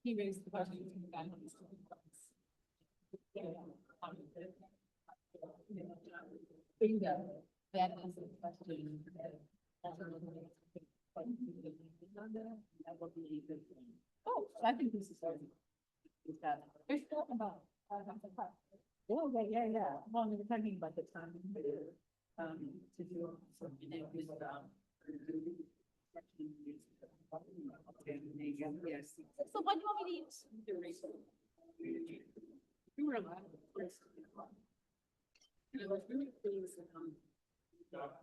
He raised the question. Bingo. That is the question. Oh, I think this is. There's still about. Yeah. Well, we were talking about the time. To do something with, yes. So what do you want me to use? You were allowed.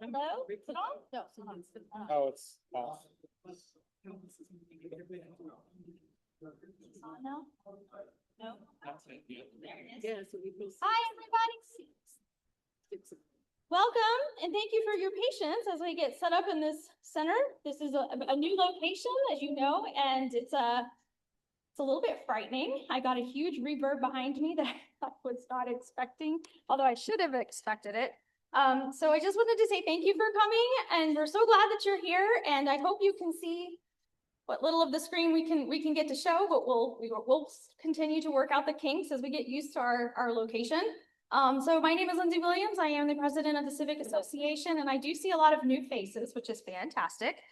Hello? Is it on? No, it's on. Oh, it's off. No? No? There it is. Hi, everybody. Welcome, and thank you for your patience as we get set up in this center. This is a new location, as you know, and it's a little bit frightening. I got a huge reverb behind me that I was not expecting, although I should have expected it. So I just wanted to say thank you for coming, and we're so glad that you're here, and I hope you can see what little of the screen we can get to show, but we'll continue to work out the kinks as we get used to our location. So my name is Lindsay Williams. I am the president of the Civic Association, and I do see a lot of new faces, which is fantastic.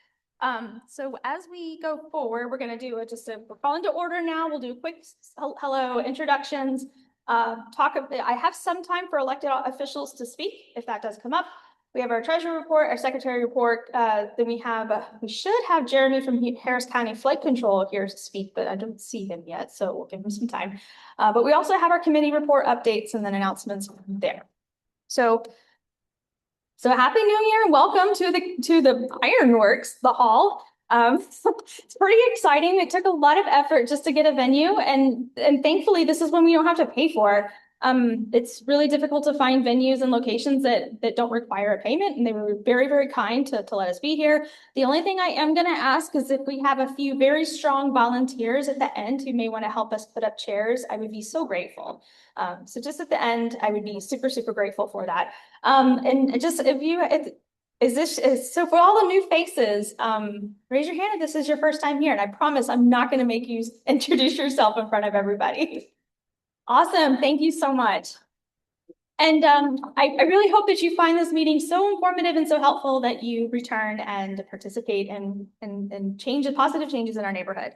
So as we go forward, we're going to do we'll call into order now. We'll do a quick hello introductions. I have some time for elected officials to speak if that does come up. We have our treasurer report, our secretary report. Then we should have Jeremy from Harris County Flight Control here to speak, but I don't see him yet, so we'll give him some time. But we also have our committee report updates and then announcements there. So happy New Year and welcome to the Ironworks, the hall. It's pretty exciting. It took a lot of effort just to get a venue, and thankfully this is one we don't have to pay for. It's really difficult to find venues and locations that don't require a payment, and they were very, very kind to let us be here. The only thing I am going to ask is if we have a few very strong volunteers at the end who may want to help us put up chairs, I would be so grateful. So just at the end, I would be super, super grateful for that. And just so for all the new faces, raise your hand if this is your first time here, and I promise I'm not going to make you introduce yourself in front of everybody. Awesome. Thank you so much. And I really hope that you find this meeting so informative and so helpful that you return and participate and positive changes in our neighborhood.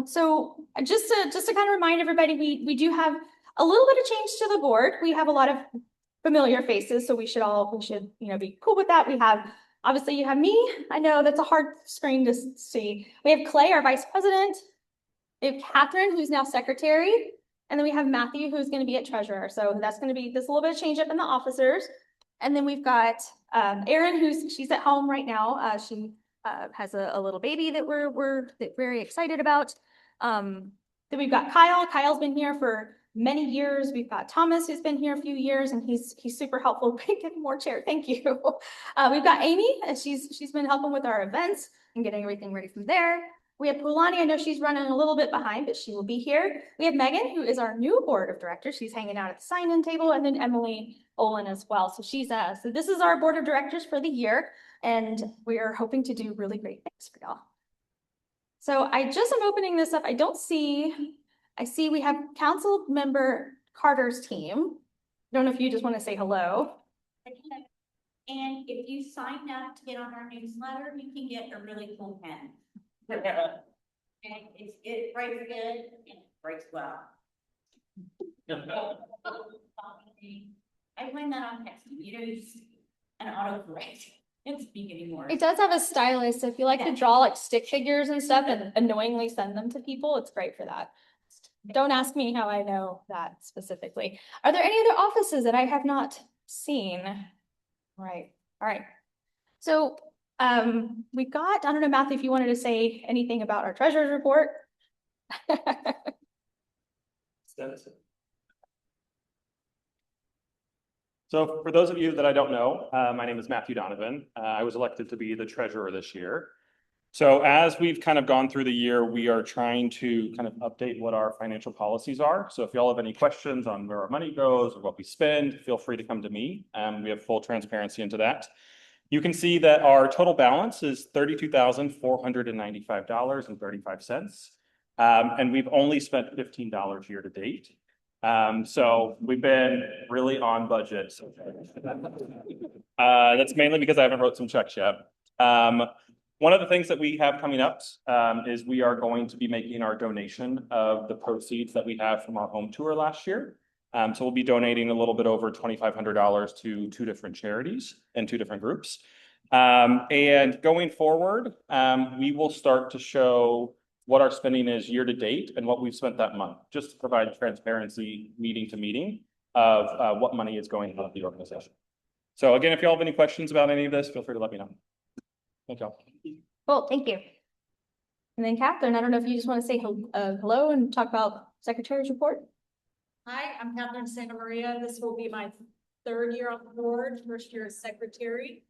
So just to kind of remind everybody, we do have a little bit of change to the board. We have a lot of familiar faces, so we should be cool with that. Obviously you have me. I know that's a hard screen to see. We have Clay, our vice president. We have Catherine, who's now secretary. And then we have Matthew, who's going to be at treasurer. So that's going to be this little bit of change up in the officers. And then we've got Erin, she's at home right now. She has a little baby that we're very excited about. Then we've got Kyle. Kyle's been here for many years. We've got Thomas, who's been here a few years, and he's super helpful. Get more chair. Thank you. We've got Amy, and she's been helping with our events and getting everything ready from there. We have Poulani. I know she's running a little bit behind, but she will be here. We have Megan, who is our new board of directors. She's hanging out at the sign-in table, and then Emily Olin as well. So so this is our board of directors for the year, and we are hoping to do really great things for y'all. So I just am opening this up. I see we have council member Carter's team. I don't know if you just want to say hello. And if you sign up to get on our newsletter, you can get a really cool pen. And it writes good and it writes well. I learned that on texting. You know, an autocorrect. Can't speak anymore. It does have a stylus. So if you like to draw like stick figures and stuff and annoyingly send them to people, it's great for that. Don't ask me how I know that specifically. Are there any other offices that I have not seen? Right. All right. So we got, I don't know, Matthew, if you wanted to say anything about our treasurer's report. So for those of you that I don't know, my name is Matthew Donovan. I was elected to be the treasurer this year. So as we've kind of gone through the year, we are trying to kind of update what our financial policies are. So if y'all have any questions on where our money goes or what we spend, feel free to come to me. We have full transparency into that. You can see that our total balance is $32,495.35. And we've only spent $15 year to date. So we've been really on budget. That's mainly because I haven't wrote some checks yet. One of the things that we have coming up is we are going to be making our donation of the proceeds that we have from our home tour last year. So we'll be donating a little bit over $2,500 to 2 different charities and 2 different groups. And going forward, we will start to show what our spending is year to date and what we've spent that month, just to provide transparency meeting to meeting of what money is going out of the organization. So again, if y'all have any questions about any of this, feel free to let me know. Thank y'all. Well, thank you. And then Catherine, I don't know if you just want to say hello and talk about Secretary's report. Hi, I'm Catherine Santa Maria. This will be my 3rd year on the board, 1st year as secretary.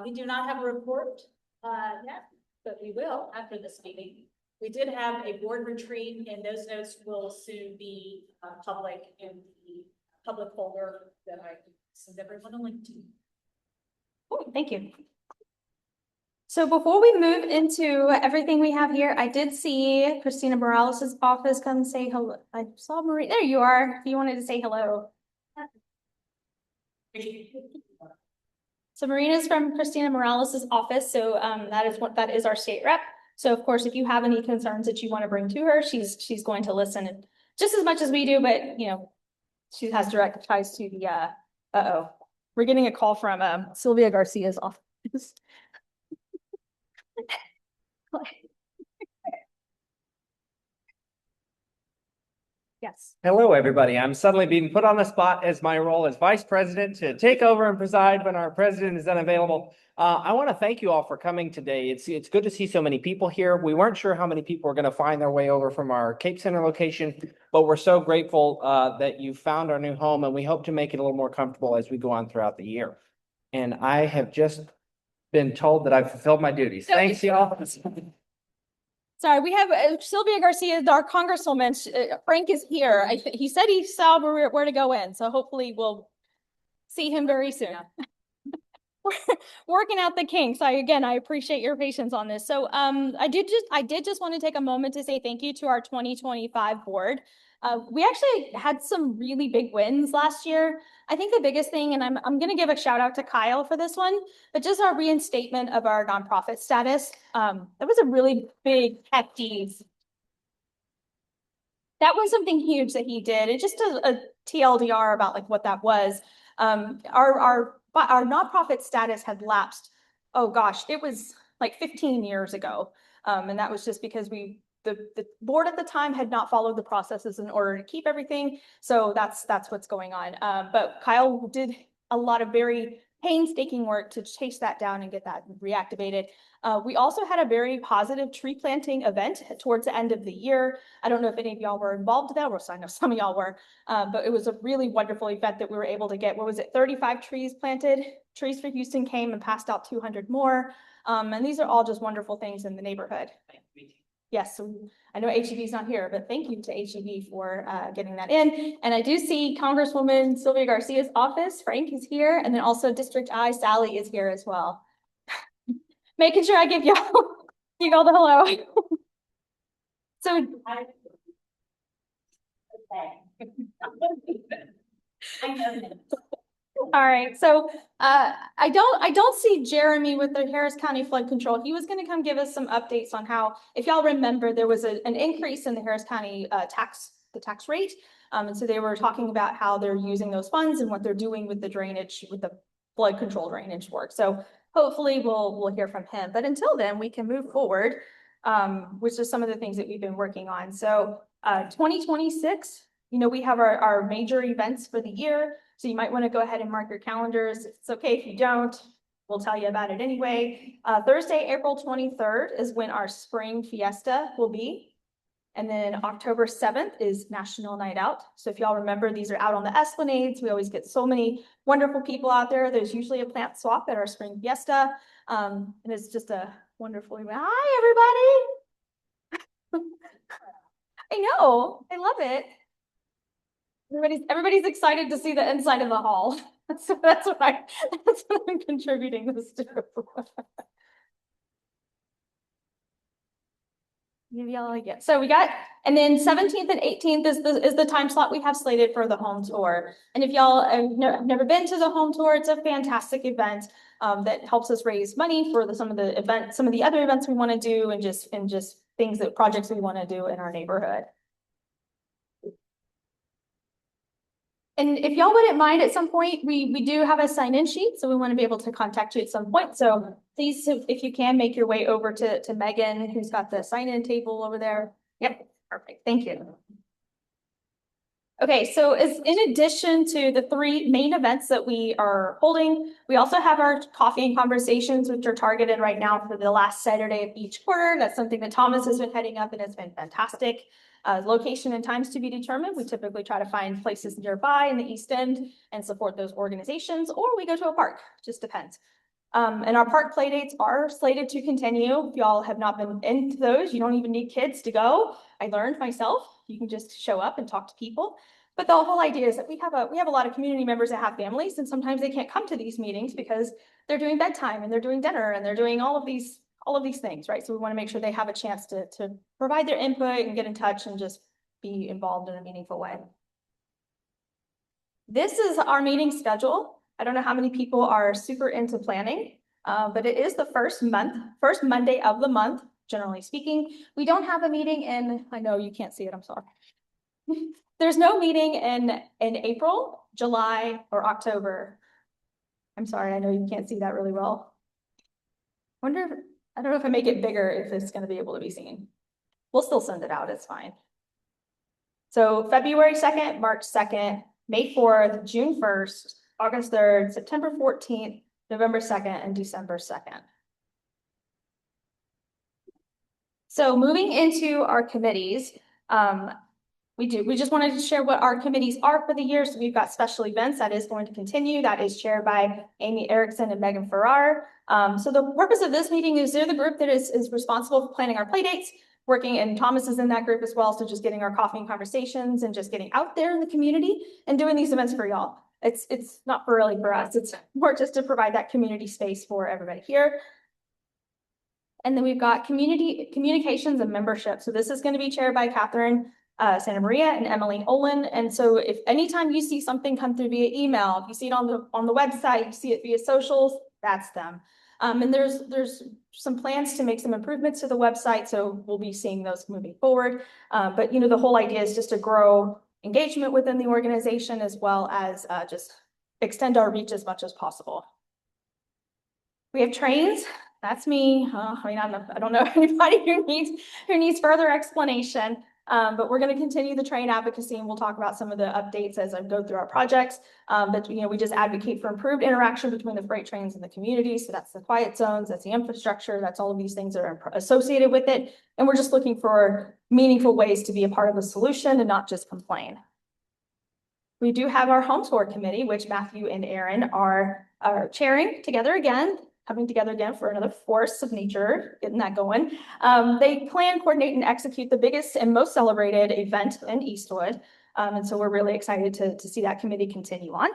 We do not have a report yet, but we will after this meeting. We did have a board retreat, and those notes will soon be public in the public folder that I send everyone a link to. Oh, thank you. So before we move into everything we have here, I did see Christina Morales' office come say hello. I saw Marie. There you are. If you wanted to say hello. So Marina's from Christina Morales' office. So that is our state rep. So of course, if you have any concerns that you want to bring to her, she's going to listen just as much as we do, but you know, she has direct ties to the we're getting a call from Sylvia Garcia's office. Yes. Hello, everybody. I'm suddenly being put on the spot as my role as vice president to take over and preside when our president is unavailable. I want to thank you all for coming today. It's good to see so many people here. We weren't sure how many people were going to find their way over from our Cape Center location, but we're so grateful that you found our new home, and we hope to make it a little more comfortable as we go on throughout the year. And I have just been told that I've fulfilled my duties. Thanks, y'all. Sorry, we have Sylvia Garcia, our congresswoman. Frank is here. He said he saw where to go in, so hopefully we'll see him very soon. We're working out the kinks. I appreciate your patience on this. So I did just want to take a moment to say thank you to our 2025 board. We actually had some really big wins last year. I think the biggest thing, and I'm going to give a shout out to Kyle for this one, but just our reinstatement of our nonprofit status. That was a really big, hefty. That was something huge that he did. It just a TLDR about like what that was. Our nonprofit status had lapsed. Oh gosh, it was like 15 years ago. And that was just because the board at the time had not followed the processes in order to keep everything. So that's what's going on. But Kyle did a lot of very painstaking work to chase that down and get that reactivated. We also had a very positive tree planting event towards the end of the year. I don't know if any of y'all were involved in that, or I know some of y'all were, but it was a really wonderful event that we were able to get, 35 trees planted. Trees for Houston came and passed out 200 more. And these are all just wonderful things in the neighborhood. Yes, so I know HEB is not here, but thank you to HEB for getting that in. And I do see Congresswoman Sylvia Garcia's office. Frank is here. And then also District I, Sally is here as well. Making sure I give y'all the hello. So I know him. all right, so I don't see Jeremy with the Harris County Flood Control. He was going to come give us some updates on how, if y'all remember, there was an increase in the Harris County tax rate, and so they were talking about how they're using those funds and what they're doing with the drainage, with the flood control drainage work. So hopefully we'll hear from him. But until then, we can move forward, which is some of the things that we've been working on. So 2026, we have our major events for the year. So you might want to go ahead and mark your calendars. It's okay if you don't. We'll tell you about it anyway. Thursday, April 23rd is when our spring fiesta will be. And then October 7th is National Night Out. So if y'all remember, these are out on the Esplanades. We always get so many wonderful people out there. There's usually a plant swap at our spring fiesta. And it's just a wonderful event. Hi, everybody. I know, I love it. Everybody's excited to see the inside of the hall. So that's what I'm contributing this to. Maybe I'll like it. So we got, and then 17th and 18th is the time slot we have slated for the home tour. And if y'all have never been to the home tour, it's a fantastic event that helps us raise money for some of the other events we want to do, and just projects we want to do in our neighborhood. And if y'all wouldn't mind, at some point, we do have a sign-in sheet, so we want to be able to contact you at some point. So please, if you can, make your way over to Megan, who's got the sign-in table over there. Yep, perfect. Thank you. Okay, so in addition to the 3 main events that we are holding, we also have our coffee and conversations, which are targeted right now for the last Saturday of each quarter. That's something that Thomas has been heading up, and it's been fantastic. Location and times to be determined. We typically try to find places nearby in the East End and support those organizations, or we go to a park, just depends. And our park play dates are slated to continue. If y'all have not been into those, you don't even need kids to go. I learned myself, you can just show up and talk to people. But the whole idea is that we have a lot of community members that have families, and sometimes they can't come to these meetings because they're doing bedtime and they're doing dinner and they're doing all of these things, right? So we want to make sure they have a chance to provide their input and get in touch and just be involved in a meaningful way. This is our meeting schedule. I don't know how many people are super into planning, but it is the first Monday of the month, generally speaking. We don't have a meeting in, I know you can't see it, I'm sorry. There's no meeting in April, July, or October. I'm sorry, I know you can't see that really well. I don't know if I make it bigger, if it's going to be able to be seen. We'll still send it out, it's fine. So February 2nd, March 2nd, May 4th, June 1st, August 3rd, September 14th, November 2nd, and December 2nd. So moving into our committees, we just wanted to share what our committees are for the year. So we've got special events that is going to continue. That is chaired by Amy Erickson and Megan Farrar. So the purpose of this meeting is they're the group that is responsible for planning our play dates, working, and Thomas is in that group as well. So just getting our coffee and conversations and just getting out there in the community and doing these events for y'all. It's not really for us. It's more just to provide that community space for everybody here. And then we've got communications and membership. So this is going to be chaired by Catherine Santa Maria and Emily Olin. And so if anytime you see something come through via email, if you see it on the website, you see it via socials, that's them. And there's some plans to make some improvements to the website, so we'll be seeing those moving forward. But the whole idea is just to grow engagement within the organization, as well as just extend our reach as much as possible. We have trains. That's me. I don't know anybody who needs further explanation. But we're going to continue the train advocacy, and we'll talk about some of the updates as I go through our projects. But we just advocate for improved interaction between the freight trains and the community. So that's the quiet zones, that's the infrastructure, that's all of these things that are associated with it. And we're just looking for meaningful ways to be a part of the solution and not just complain. We do have our home tour committee, which Matthew and Aaron are chairing coming together again for another force of nature, getting that going. They plan, coordinate, and execute the biggest and most celebrated event in Eastwood. And so we're really excited to see that committee continue on.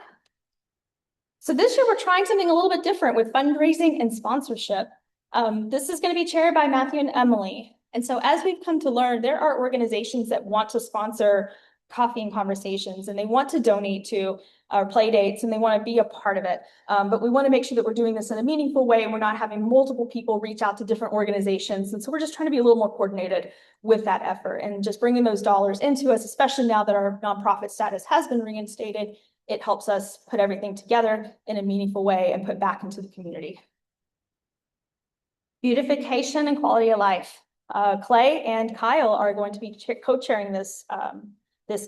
So this year we're trying something a little bit different with fundraising and sponsorship. This is going to be chaired by Matthew and Emily. And so as we've come to learn, there are organizations that want to sponsor coffee and conversations, and they want to donate to our play dates, and they want to be a part of it. But we want to make sure that we're doing this in a meaningful way, and we're not having multiple people reach out to different organizations. And so we're just trying to be a little more coordinated with that effort and just bringing those dollars into us, especially now that our nonprofit status has been reinstated. It helps us put everything together in a meaningful way and put back into the community. Beautification and quality of life. Clay and Kyle are going to be co-chairing this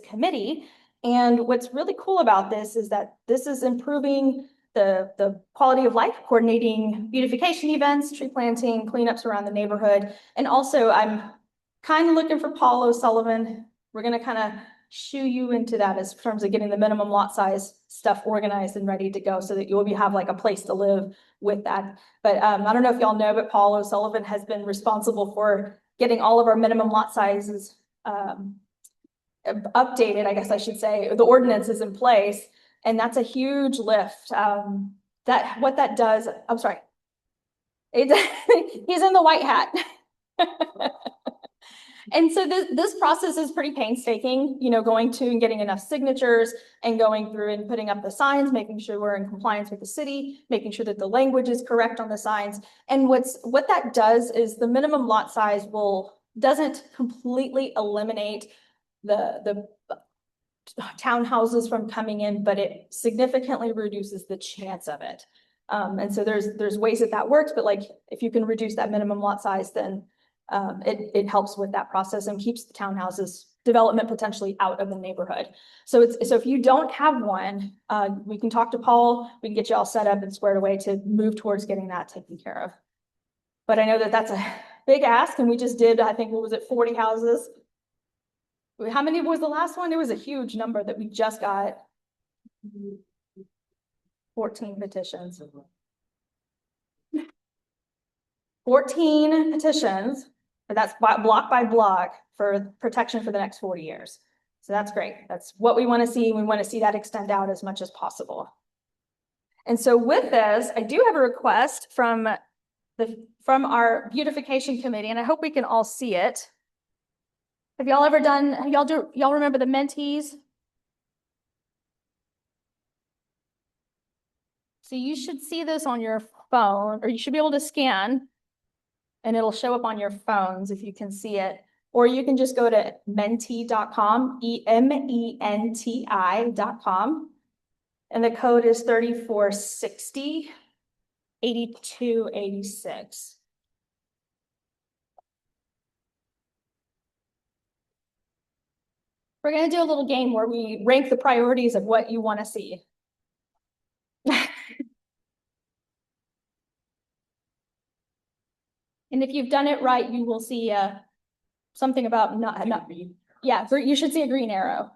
committee. And what's really cool about this is that this is improving the quality of life, coordinating beautification events, tree planting, cleanups around the neighborhood. And also kind of looking for Paul O'Sullivan. We're gonna kind of shoo you into that as terms of getting the minimum lot size stuff organized and ready to go so that you'll have like a place to live with that. But I don't know if y'all know, but Paul O'Sullivan has been responsible for getting all of our minimum lot sizes updated, I guess I should say. The ordinance is in place, and that's a huge lift. What that does, I'm sorry. He's in the white hat. And so this process is pretty painstaking, you know, going to and getting enough signatures and going through and putting up the signs, making sure we're in compliance with the city, making sure that the language is correct on the signs. And what that does is the minimum lot size doesn't completely eliminate the townhouses from coming in, but it significantly reduces the chance of it. And so there's ways that works, but like if you can reduce that minimum lot size, then it helps with that process and keeps the townhouses development potentially out of the neighborhood. So if you don't have one, we can talk to Paul, we can get you all set up and squared away to move towards getting that taken care of. But I know that that's a big ask, and we just did, I think, what was it, 40 houses? How many was the last one? It was a huge number that we just got. 14 petitions. 14 petitions, but that's block by block for protection for the next 40 years. So that's great. That's what we want to see. We want to see that extend out as much as possible. And so with this, I do have a request from our beautification committee, and I hope we can all see it. Have y'all ever done, y'all remember the mentees? So you should see this on your phone, or you should be able to scan, and it'll show up on your phones if you can see it. Or you can just go to menti.com, EMENTI.com. And the code is 3460 8286. We're going to do a little game where we rank the priorities of what you want to see. And if you've done it right, you will see something about yeah, you should see a green arrow.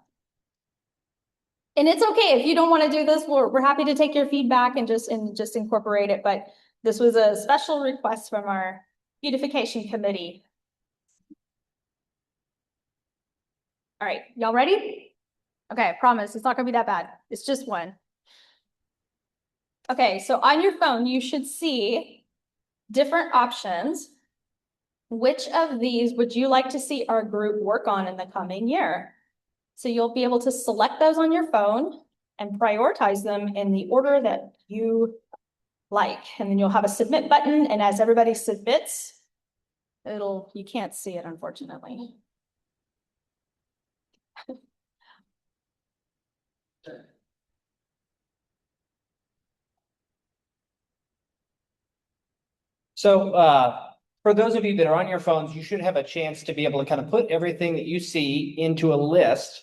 And it's okay if you don't want to do this. We're happy to take your feedback and just incorporate it. But this was a special request from our beautification committee. All right, y'all ready? Okay, I promise it's not gonna be that bad. It's just one. Okay, so on your phone, you should see different options. Which of these would you like to see our group work on in the coming year? So you'll be able to select those on your phone and prioritize them in the order that you like. And then you'll have a submit button, and as everybody submits, you can't see it, unfortunately. So for those of you that are on your phones, you should have a chance to be able to kind of put everything that you see into a list.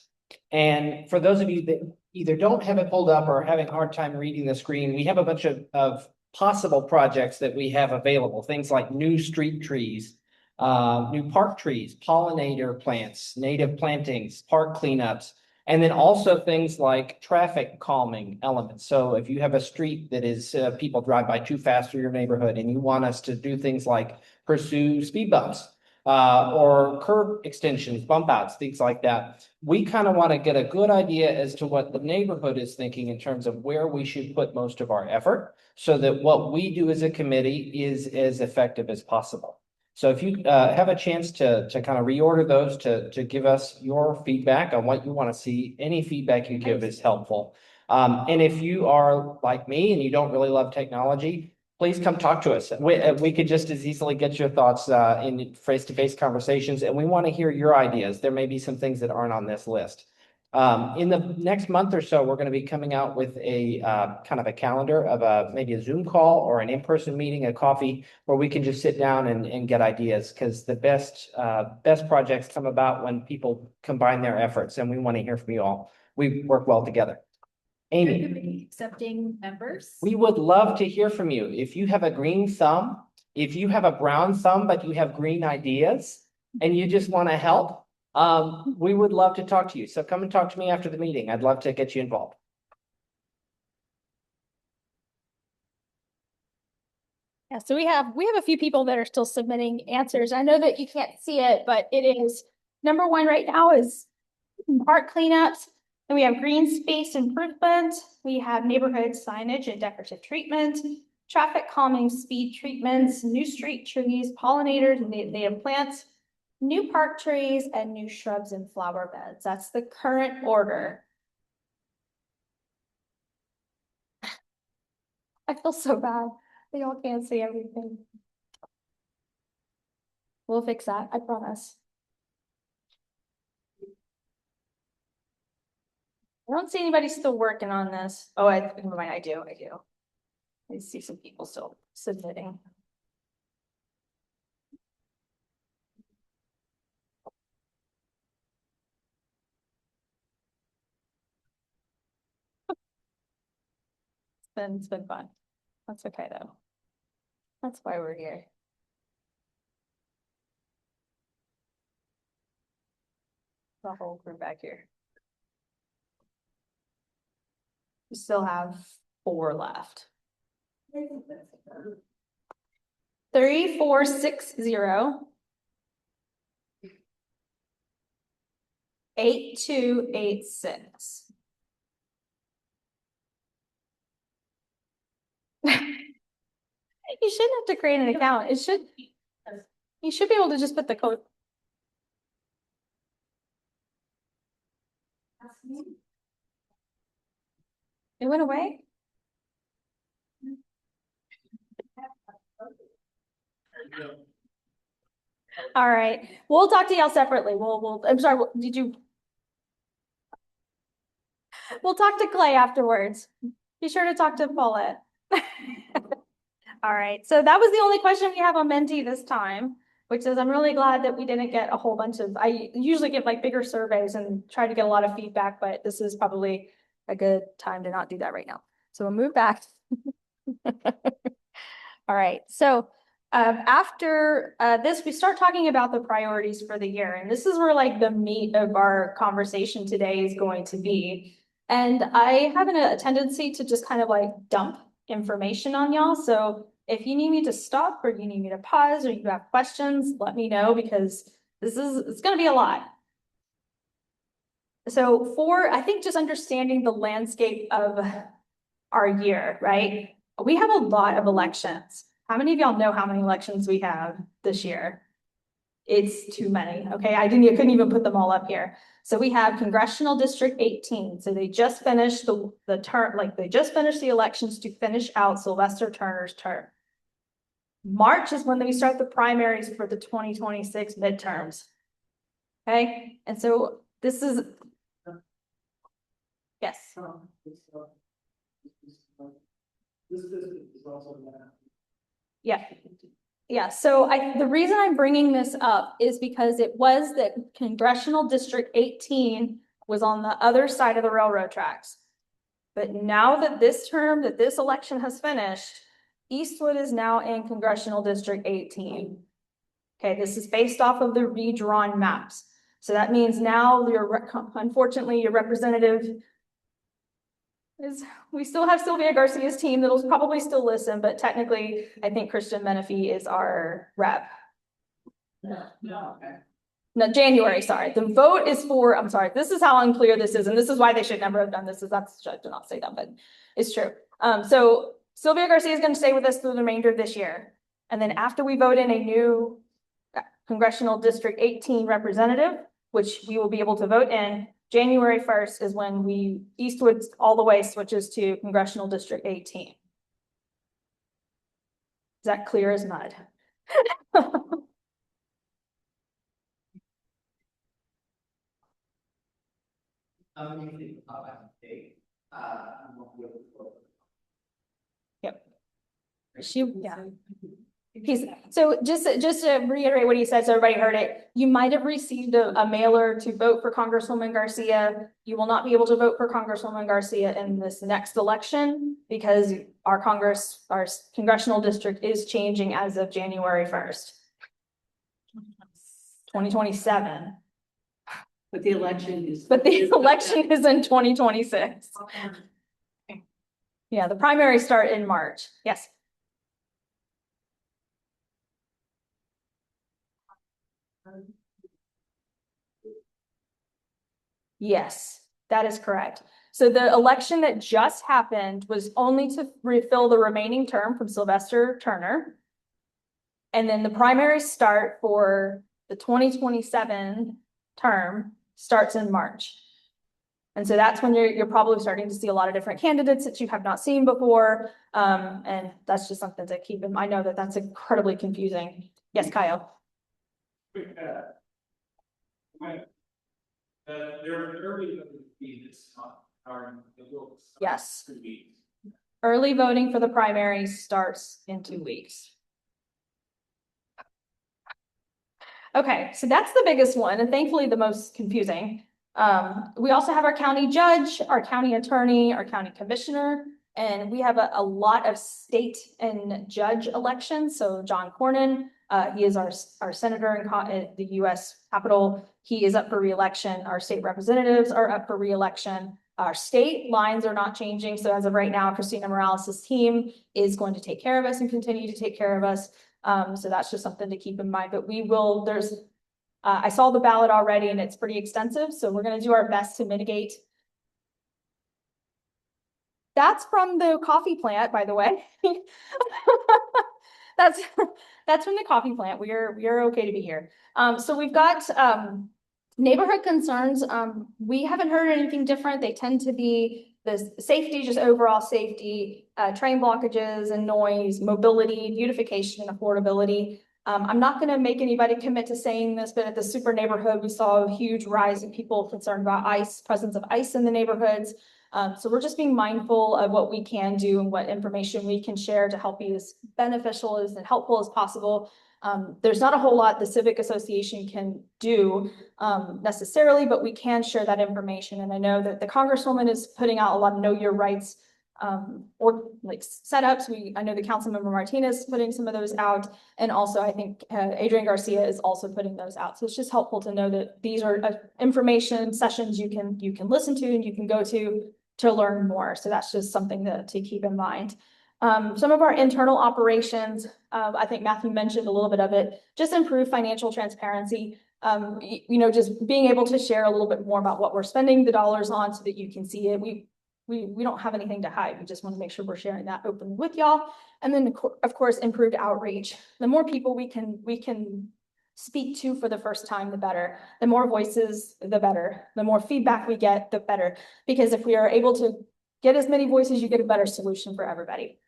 And for those of you that either don't have it pulled up or are having a hard time reading the screen, we have a bunch of possible projects that we have available. Things like new street trees, new park trees, pollinator plants, native plantings, park cleanups, and then also things like traffic calming elements. So if you have a street that is people drive by too fast through your neighborhood and you want us to do things like pursue speed bumps or curb extensions, bump outs, things like that, we kind of want to get a good idea as to what the neighborhood is thinking in terms of where we should put most of our effort so that what we do as a committee is as effective as possible. So if you have a chance to kind of reorder those to give us your feedback on what you want to see, any feedback you give is helpful. And if you are like me and you don't really love technology, please come talk to us. We could just as easily get your thoughts in face-to-face conversations, and we want to hear your ideas. There may be some things that aren't on this list. In the next month or so, we're going to be coming out with a kind of a calendar of maybe a Zoom call or an in-person meeting, a coffee, where we can just sit down and get ideas, because the best projects come about when people combine their efforts, and we want to hear from you all. We work well together. Amy, Accepting members. we would love to hear from you. If you have a green thumb, if you have a brown thumb, but you have green ideas, and you just want to help, we would love to talk to you. So come and talk to me after the meeting. I'd love to get you involved. Yeah, so we have a few people that are still submitting answers. I know that you can't see it, but it is number one right now is park cleanups. Then we have green space improvement. We have neighborhood signage and decorative treatment, traffic calming speed treatments, new street trees, pollinators, and native plants, new park trees, and new shrubs and flower beds. That's the current order. I feel so bad. They all can't see everything. We'll fix that, I promise. I don't see anybody still working on this. Oh, never mind, I do. I see some people still submitting. It's been fun. That's okay though. That's why we're here. The whole group back here. We still have 4 left. 3460. 8286. You shouldn't have to create an account. You should be able to just put the code. It went away? All right, we'll talk to y'all separately. I'm sorry, we'll talk to Clay afterwards. Be sure to talk to Paulette. All right, so that was the only question we have on Menti this time, which is I'm really glad that we didn't get a whole bunch of, I usually give like bigger surveys and try to get a lot of feedback, but this is probably a good time to not do that right now. So we'll move back. All right, so after this, we start talking about the priorities for the year. And this is where like the meat of our conversation today is going to be. And I have a tendency to just kind of like dump information on y'all. So if you need me to stop or you need me to pause or you have questions, let me know because it's going to be a lot. So I think just understanding the landscape of our year, right? We have a lot of elections. How many of y'all know how many elections we have this year? It's too many, okay? I couldn't even put them all up here. So we have Congressional District 18. So they just finished the term, like they just finished the elections to finish out Sylvester Turner's term. March is when we start the primaries for the 2026 midterms. Okay, and so this is, yes. Yeah. Yeah, so the reason I'm bringing this up is because it was that Congressional District 18 was on the other side of the railroad tracks. But now that this election has finished, Eastwood is now in Congressional District 18. Okay, this is based off of the redrawn maps. So that means now unfortunately, your representative we still have Sylvia Garcia's team that'll probably still listen, but technically, I think Christian Menefee is our rep. No, January, sorry. The vote is for, I'm sorry, this is how unclear this is, and this is why they should never have done this, I did not say that, but it's true. So Sylvia Garcia is going to stay with us through the remainder of this year. And then after we vote in a new Congressional District 18 representative, which we will be able to vote in, January 1st is when Eastwood all the way switches to Congressional District 18. Is that clear as mud? Yep. So just to reiterate what he said, so everybody heard it, you might have received a mailer to vote for Congresswoman Garcia. You will not be able to vote for Congresswoman Garcia in this next election because our congressional district is changing as of January 1st. 2027. But the election is. But the election is in 2026. Yeah, the primaries start in March. Yes. Yes, that is correct. So the election that just happened was only to refill the remaining term from Sylvester Turner. And then the primaries start for the 2027 term starts in March. And so that's when you're probably starting to see a lot of different candidates that you have not seen before. And that's just something to keep in mind. I know that that's incredibly confusing. Yes, Kyle. Yes. Early voting for the primaries starts in 2 weeks. Okay, so that's the biggest one, and thankfully the most confusing. We also have our county judge, our county attorney, our county commissioner, and we have a lot of state and judge elections. So John Cornyn, he is our senator in the U.S. Capitol. He is up for re-election. Our state representatives are up for re-election. Our state lines are not changing. So as of right now, Christina Morales' team is going to take care of us and continue to take care of us. So that's just something to keep in mind. But we will, I saw the ballot already and it's pretty extensive. So we're going to do our best to mitigate. That's from the coffee plant, by the way. That's from the coffee plant. We are okay to be here. So we've got neighborhood concerns. We haven't heard anything different. They tend to be the safety, just overall safety, train blockages and noise, mobility, beautification, and affordability. I'm not going to make anybody commit to saying this, but at the super neighborhood, we saw a huge rise in people concerned about presence of ice in the neighborhoods. So we're just being mindful of what we can do and what information we can share to help be as beneficial and helpful as possible. There's not a whole lot the Civic Association can do necessarily, but we can share that information. And I know that the Congresswoman is putting out a lot of Know Your Rights or like setups. I know the Councilmember Martinez is putting some of those out. And also I think Adrian Garcia is also putting those out. So it's just helpful to know that these are information sessions you can listen to and you can go to learn more. So that's just something to keep in mind. Some of our internal operations, I think Matthew mentioned a little bit of it, just improve financial transparency. Just being able to share a little bit more about what we're spending the dollars on so that you can see it. We don't have anything to hide. We just want to make sure we're sharing that openly with y'all. And then of course, improved outreach. The more people we can speak to for the first time, the better. The more voices, the better. The more feedback we get, the better. Because if we are able to get as many voices, you get a better solution for everybody.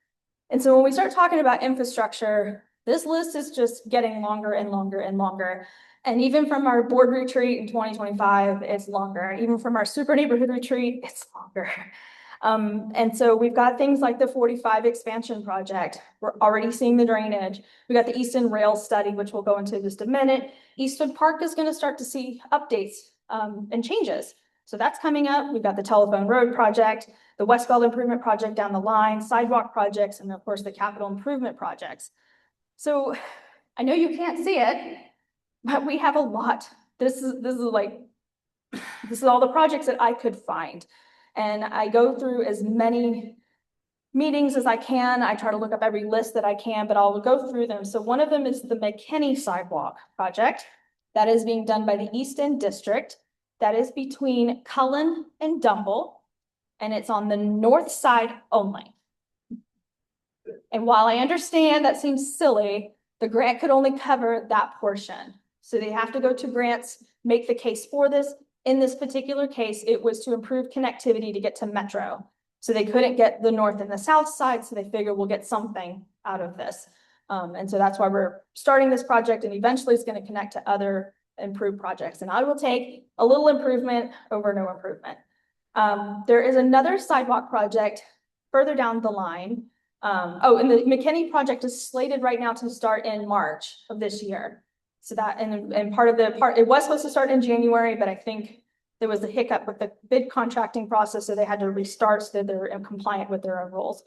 And so when we start talking about infrastructure, this list is just getting longer and longer and longer. And even from our board retreat in 2025, it's longer. Even from our super neighborhood retreat, it's longer. And so we've got things like the 45 expansion project. We're already seeing the drainage. We got the Easton Rail study, which we'll go into in just a minute. Eastwood Park is going to start to see updates and changes. So that's coming up. We've got the Telephone Road project, the Westbelt Improvement Project down the line, sidewalk projects, and of course the capital improvement projects. So I know you can't see it, but we have a lot. This is all the projects that I could find. And I go through as many meetings as I can. I try to look up every list that I can, but I'll go through them. So one of them is the McKinney Sidewalk project that is being done by the East End District. That is between Cullen and Dumble, and it's on the north side only. And while I understand that seems silly, the grant could only cover that portion. So they have to go to grants, make the case for this. In this particular case, it was to improve connectivity to get to Metro. So they couldn't get the north and the south side, so they figured we'll get something out of this. And so that's why we're starting this project, and eventually it's going to connect to other improved projects. And I will take a little improvement over no improvement. There is another sidewalk project further down the line. And the McKinney project is slated right now to start in March of this year. So that, and it was supposed to start in January, but I think there was a hiccup with the bid contracting process, so they had to restart so that they're compliant with their own rules.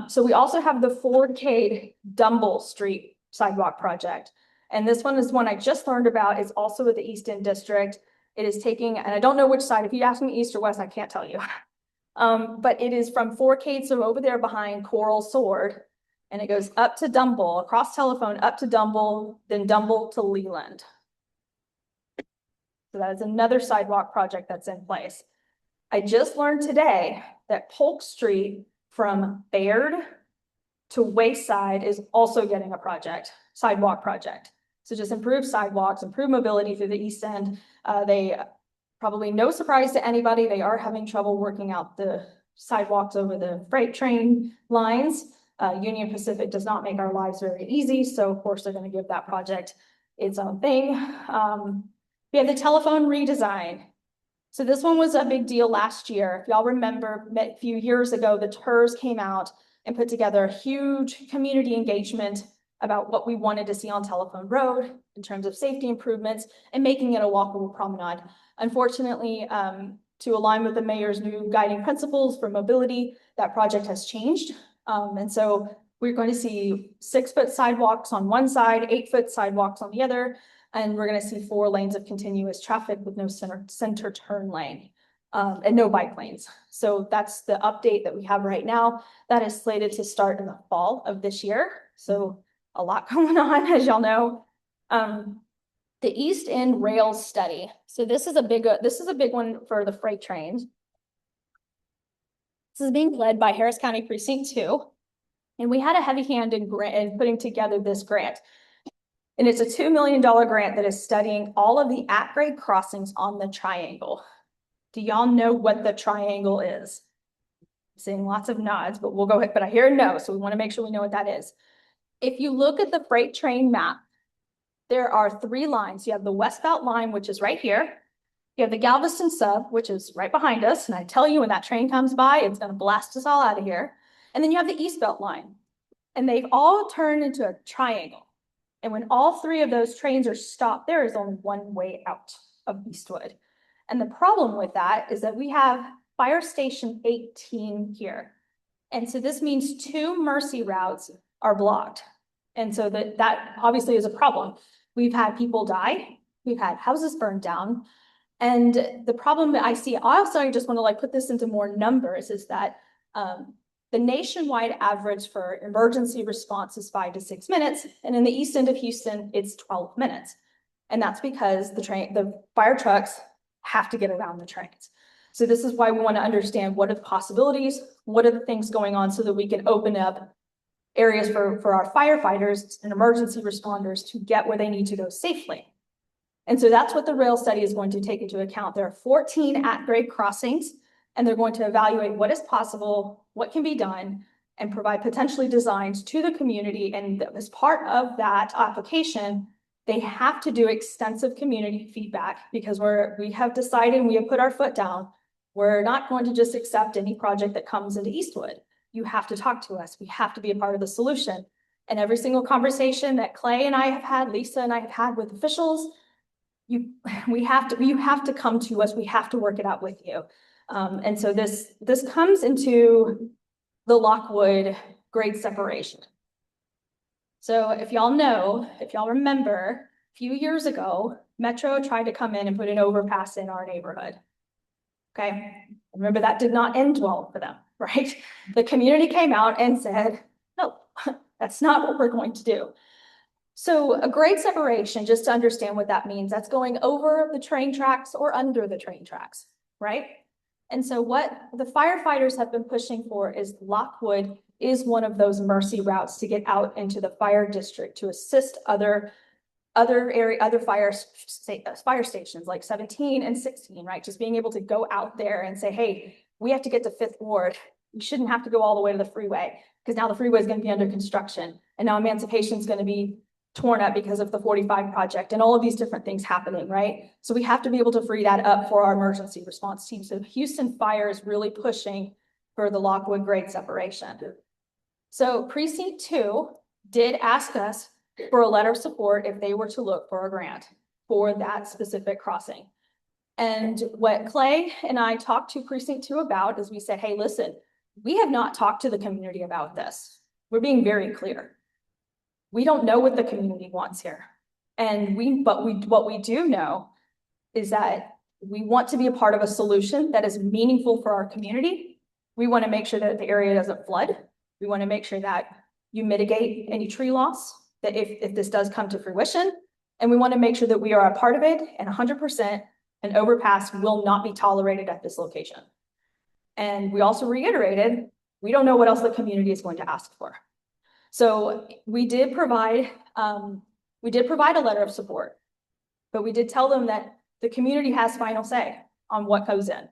So we also have the Ford Cade Dumble Street sidewalk project. And this one is one I just learned about. It's also with the East End District. It is taking, and I don't know which side, if you ask me east or west, I can't tell you. But it is from Forcade, so over there behind Coral Sword. And it goes up to Dumble, across Telephone, up to Dumble, then Dumble to Leland. So that is another sidewalk project that's in place. I just learned today that Polk Street from Baird to Wayside is also getting a sidewalk project. So just improve sidewalks, improve mobility through the East End. They probably no surprise to anybody, they are having trouble working out the sidewalks over the freight train lines. Union Pacific does not make our lives very easy, so of course they're going to give that project its own thing. We have the telephone redesign. So this one was a big deal last year. If y'all remember, a few years ago, the TERS came out and put together a huge community engagement about what we wanted to see on Telephone Road in terms of safety improvements and making it a walkable promenade. Unfortunately, to align with the mayor's new guiding principles for mobility, that project has changed. And so we're going to see 6-foot sidewalks on one side, 8-foot sidewalks on the other, and we're going to see 4 lanes of continuous traffic with no center turn lane. And no bike lanes. So that's the update that we have right now. That is slated to start in the fall of this year. So a lot going on, as y'all know. The East End Rails Study. So this is a big one for the freight trains. This is being led by Harris County Precinct 2. And we had a heavy hand in putting together this grant. And it's a $2 million grant that is studying all of the at-grade crossings on the triangle. Do y'all know what the triangle is? I'm seeing lots of nods, but we'll go ahead. But I hear a no, so we want to make sure we know what that is. If you look at the freight train map, there are 3 lines. You have the westbound line, which is right here. You have the Galveston sub, which is right behind us. And I tell you, when that train comes by, it's going to blast us all out of here. And then you have the eastbound line. And they've all turned into a triangle. And when all 3 of those trains are stopped, there is only one way out of Eastwood. And the problem with that is that we have Fire Station 18 here. And so this means 2 Mercy routes are blocked. And so that obviously is a problem. We've had people die. We've had houses burned down. And the problem that I see, also I just want to put this into more numbers, is that the nationwide average for emergency response is 5 to 6 minutes. And in the East End of Houston, it's 12 minutes. And that's because the fire trucks have to get around the trains. So this is why we want to understand what are the possibilities, what are the things going on, so that we can open up areas for our firefighters and emergency responders to get where they need to go safely. And so that's what the rail study is going to take into account. There are 14 at-grade crossings, and they're going to evaluate what is possible, what can be done, and provide potentially designs to the community. And as part of that application, they have to do extensive community feedback, because we have decided, and we have put our foot down. We're not going to just accept any project that comes into Eastwood. You have to talk to us. We have to be a part of the solution. And every single conversation that Clay and I have had, Lisa and I have had with officials, you have to come to us. We have to work it out with you. And so this comes into the Lockwood grade separation. So if y'all remember, a few years ago, Metro tried to come in and put an overpass in our neighborhood. Okay, remember that did not end well for them, right? The community came out and said, no, that's not what we're going to do. So a grade separation, just to understand what that means, that's going over the train tracks or under the train tracks, right? And so what the firefighters have been pushing for is Lockwood is one of those Mercy routes to get out into the fire district to assist other fire stations like 17 and 16, right? Just being able to go out there and say, hey, we have to get to 5th Ward. We shouldn't have to go all the way to the freeway, because now the freeway is going to be under construction. And now Emancipation is going to be torn up because of the 45 project and all of these different things happening, right? So we have to be able to free that up for our emergency response team. So Houston Fire is really pushing for the Lockwood grade separation. So Precinct 2 did ask us for a letter of support if they were to look for a grant for that specific crossing. And what Clay and I talked to Precinct 2 about is we said, hey, listen, we have not talked to the community about this. We're being very clear. We don't know what the community wants here. And what we do know is that we want to be a part of a solution that is meaningful for our community. We want to make sure that the area doesn't flood. We want to make sure that you mitigate any tree loss, that if this does come to fruition. And we want to make sure that we are a part of it, and 100% an overpass will not be tolerated at this location. And we also reiterated, we don't know what else the community is going to ask for. So we did provide a letter of support, but we did tell them that the community has final say on what goes in.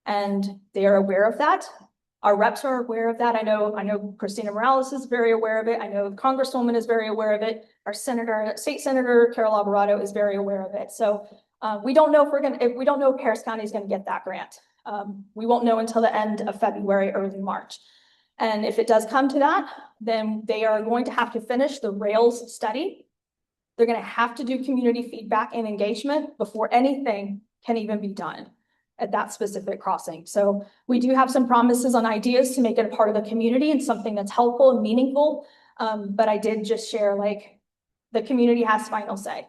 And they are aware of that. Our reps are aware of that. I know Christina Morales is very aware of it. I know Congresswoman is very aware of it. Our State Senator Carol Alvarado is very aware of it. So we don't know if we don't know if Harris County is going to get that grant. We won't know until the end of February, early March. And if it does come to that, then they are going to have to finish the rails study. They're going to have to do community feedback and engagement before anything can even be done at that specific crossing. So we do have some promises on ideas to make it a part of the community and something that's helpful and meaningful. But I did just share, like, the community has final say.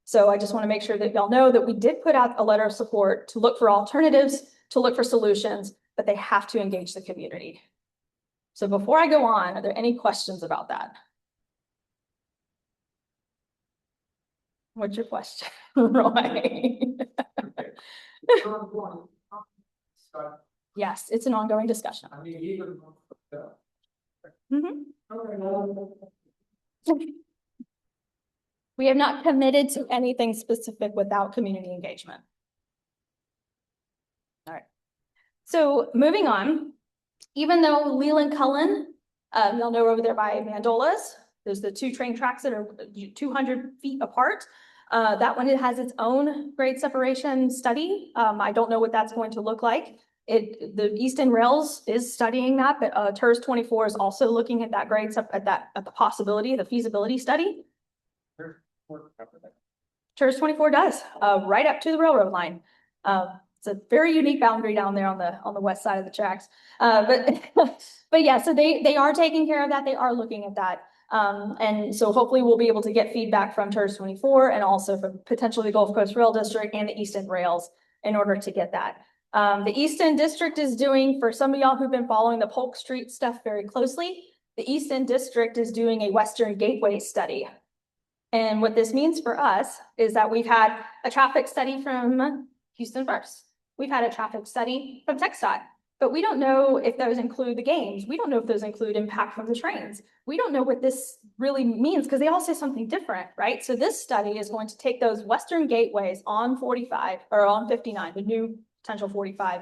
So I just want to make sure that y'all know that we did put out a letter of support to look for alternatives, to look for solutions, but they have to engage the community. So before I go on, are there any questions about that? What's your question, Roy? Yes, it's an ongoing discussion. Mhm. We have not committed to anything specific without community engagement. All right. So moving on, even though Leland Cullen, y'all know over there by Mandolas, there's the two train tracks that are 200 feet apart. That one, it has its own grade separation study. I don't know what that's going to look like. The Easton Rails is studying that, but TERS 24 is also looking at that grade at the possibility, the feasibility study. TERS 24 does, right up to the railroad line. It's a very unique boundary down there on the west side of the tracks. But yeah, so they are taking care of that. They are looking at that. And so hopefully we'll be able to get feedback from TERS 24 and also from potentially the Gulf Coast Rail District and the Easton Rails in order to get that. The Easton District is doing, for some of y'all who've been following the Polk Street stuff very closely, the Easton District is doing a Western Gateway study. And what this means for us is that we've had a traffic study from Houston First. We've had a traffic study from TxDOT, but we don't know if those include the games. We don't know if those include impact from the trains. We don't know what this really means because they all say something different, right? So this study is going to take those Western gateways on 45 or on 59, the new potential 45,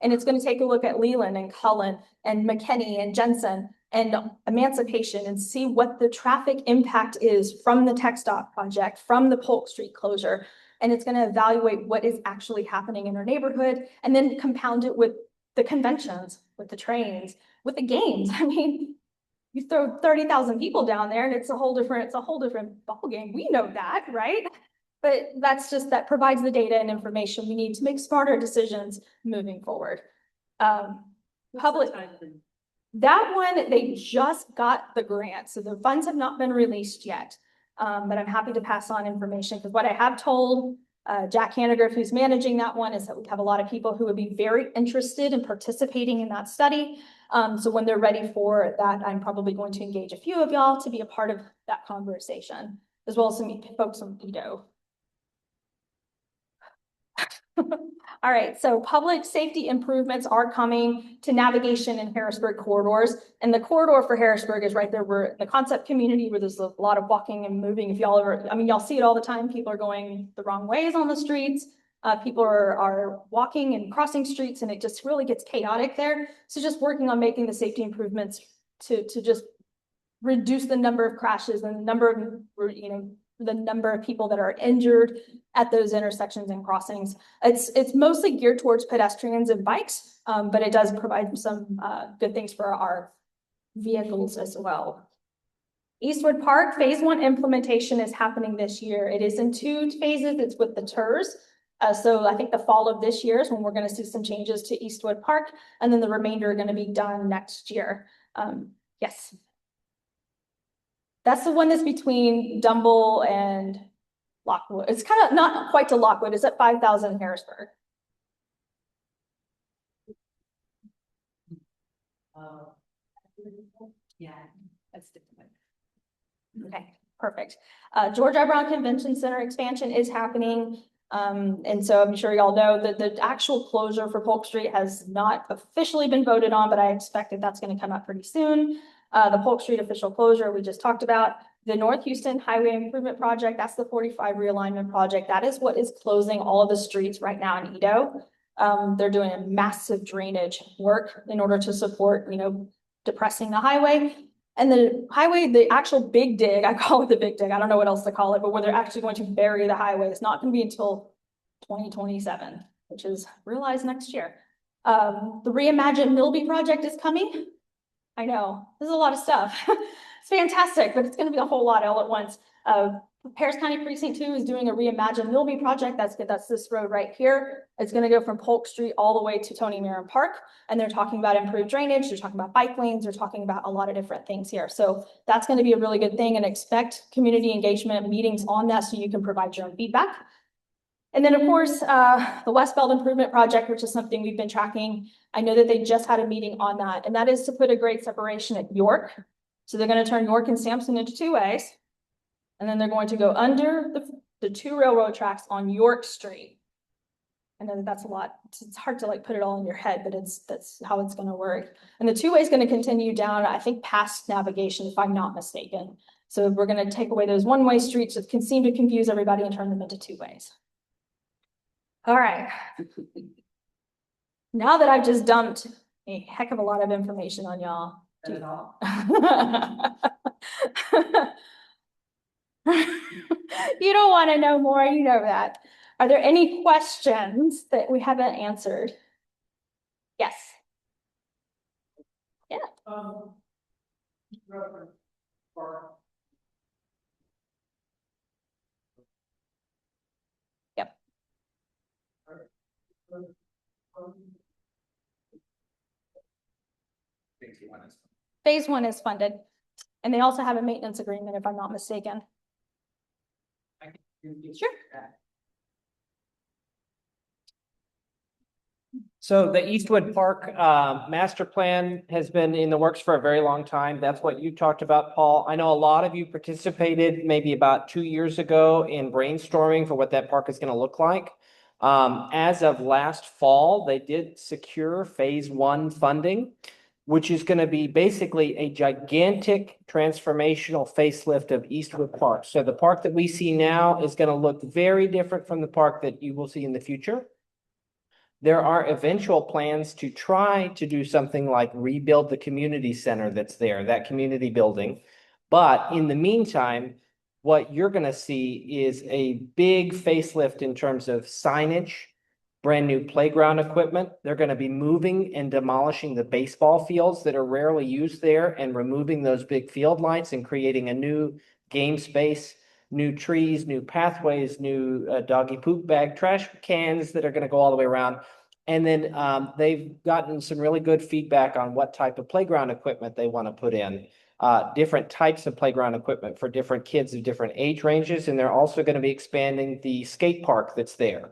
and it's going to take a look at Leland and Cullen and McKinney and Jensen and Emancipation and see what the traffic impact is from the TxDOT project, from the Polk Street closure. And it's going to evaluate what is actually happening in our neighborhood and then compound it with the conventions, with the trains, with the games. I mean, you throw 30,000 people down there and it's a whole different ball game. We know that, right? But that provides the data and information we need to make smarter decisions moving forward. Public, that one, they just got the grant, so the funds have not been released yet. But I'm happy to pass on information because what I have told Jack Hannegriff, who's managing that one, is that we have a lot of people who would be very interested in participating in that study. So when they're ready for that, I'm probably going to engage a few of y'all to be a part of that conversation, as well as some folks from Edo. All right, so public safety improvements are coming to navigation in Harrisburg corridors. And the corridor for Harrisburg is right there. We're in the concept community where there's a lot of walking and moving. If y'all ever, I mean, y'all see it all the time. People are going the wrong ways on the streets. People are walking and crossing streets and it just really gets chaotic there. So just working on making the safety improvements to just reduce the number of crashes and the number of, the number of people that are injured at those intersections and crossings. It's mostly geared towards pedestrians and bikes, but it does provide some good things for our vehicles as well. Eastwood Park Phase 1 implementation is happening this year. It is in 2 phases. It's with the TERS. So I think the fall of this year is when we're going to see some changes to Eastwood Park, and then the remainder are going to be done next year. Yes. That's the one that's between Dumble and Lockwood. It's kind of not quite to Lockwood. It's at 5,000 Harrisburg. Yeah, that's different. Okay, perfect. George I. Brown Convention Center expansion is happening. And so I'm sure y'all know that the actual closure for Polk Street has not officially been voted on, but I expect that that's going to come up pretty soon. The Polk Street official closure we just talked about. The North Houston Highway Improvement Project, that's the 45 realignment project. That is what is closing all of the streets right now in Edo. They're doing a massive drainage work in order to support, depressing the highway. And the highway, the actual big dig, I call it the big dig, I don't know what else to call it, but where they're actually going to bury the highway, it's not going to be until 2027, which is realized next year. The Reimagine Milby project is coming. I know, there's a lot of stuff. It's fantastic, but it's going to be a whole lot all at once. Paris County Precinct 2 is doing a Reimagine Milby project. That's this road right here. It's going to go from Polk Street all the way to Tony Meron Park. And they're talking about improved drainage. They're talking about bike lanes. They're talking about a lot of different things here. So that's going to be a really good thing, and expect community engagement meetings on that so you can provide your own feedback. And then, of course, the West Belt Improvement Project, which is something we've been tracking. I know that they just had a meeting on that, and that is to put a grade separation at York. So they're going to turn York and Sampson into two ways. And then they're going to go under the two railroad tracks on York Street. I know that that's a lot. It's hard to put it all in your head, but that's how it's going to work. And the two way is going to continue down, I think, past Navigation, if I'm not mistaken. So we're going to take away those one-way streets that can seem to confuse everybody and turn them into two ways. All right. Now that I've just dumped a heck of a lot of information on y'all. You don't want to know more, you know that. Are there any questions that we haven't answered? Yes. Yeah. Yep. Phase 1 is funded. And they also have a maintenance agreement, if I'm not mistaken. Sure. So the Eastwood Park master plan has been in the works for a very long time. That's what you talked about, Paul. I know a lot of you participated maybe about 2 years ago in brainstorming for what that park is going to look like. As of last fall, they did secure phase 1 funding, which is going to be basically a gigantic transformational facelift of Eastwood Park. So the park that we see now is going to look very different from the park that you will see in the future. There are eventual plans to try to do something like rebuild the community center that's there, that community building. But in the meantime, what you're going to see is a big facelift in terms of signage, brand new playground equipment. They're going to be moving and demolishing the baseball fields that are rarely used there and removing those big field lights and creating a new game space, new trees, new pathways, new doggy poop bag trash cans that are going to go all the way around. And then they've gotten some really good feedback on what type of playground equipment they want to put in. Different types of playground equipment for different kids of different age ranges. And they're also going to be expanding the skate park that's there.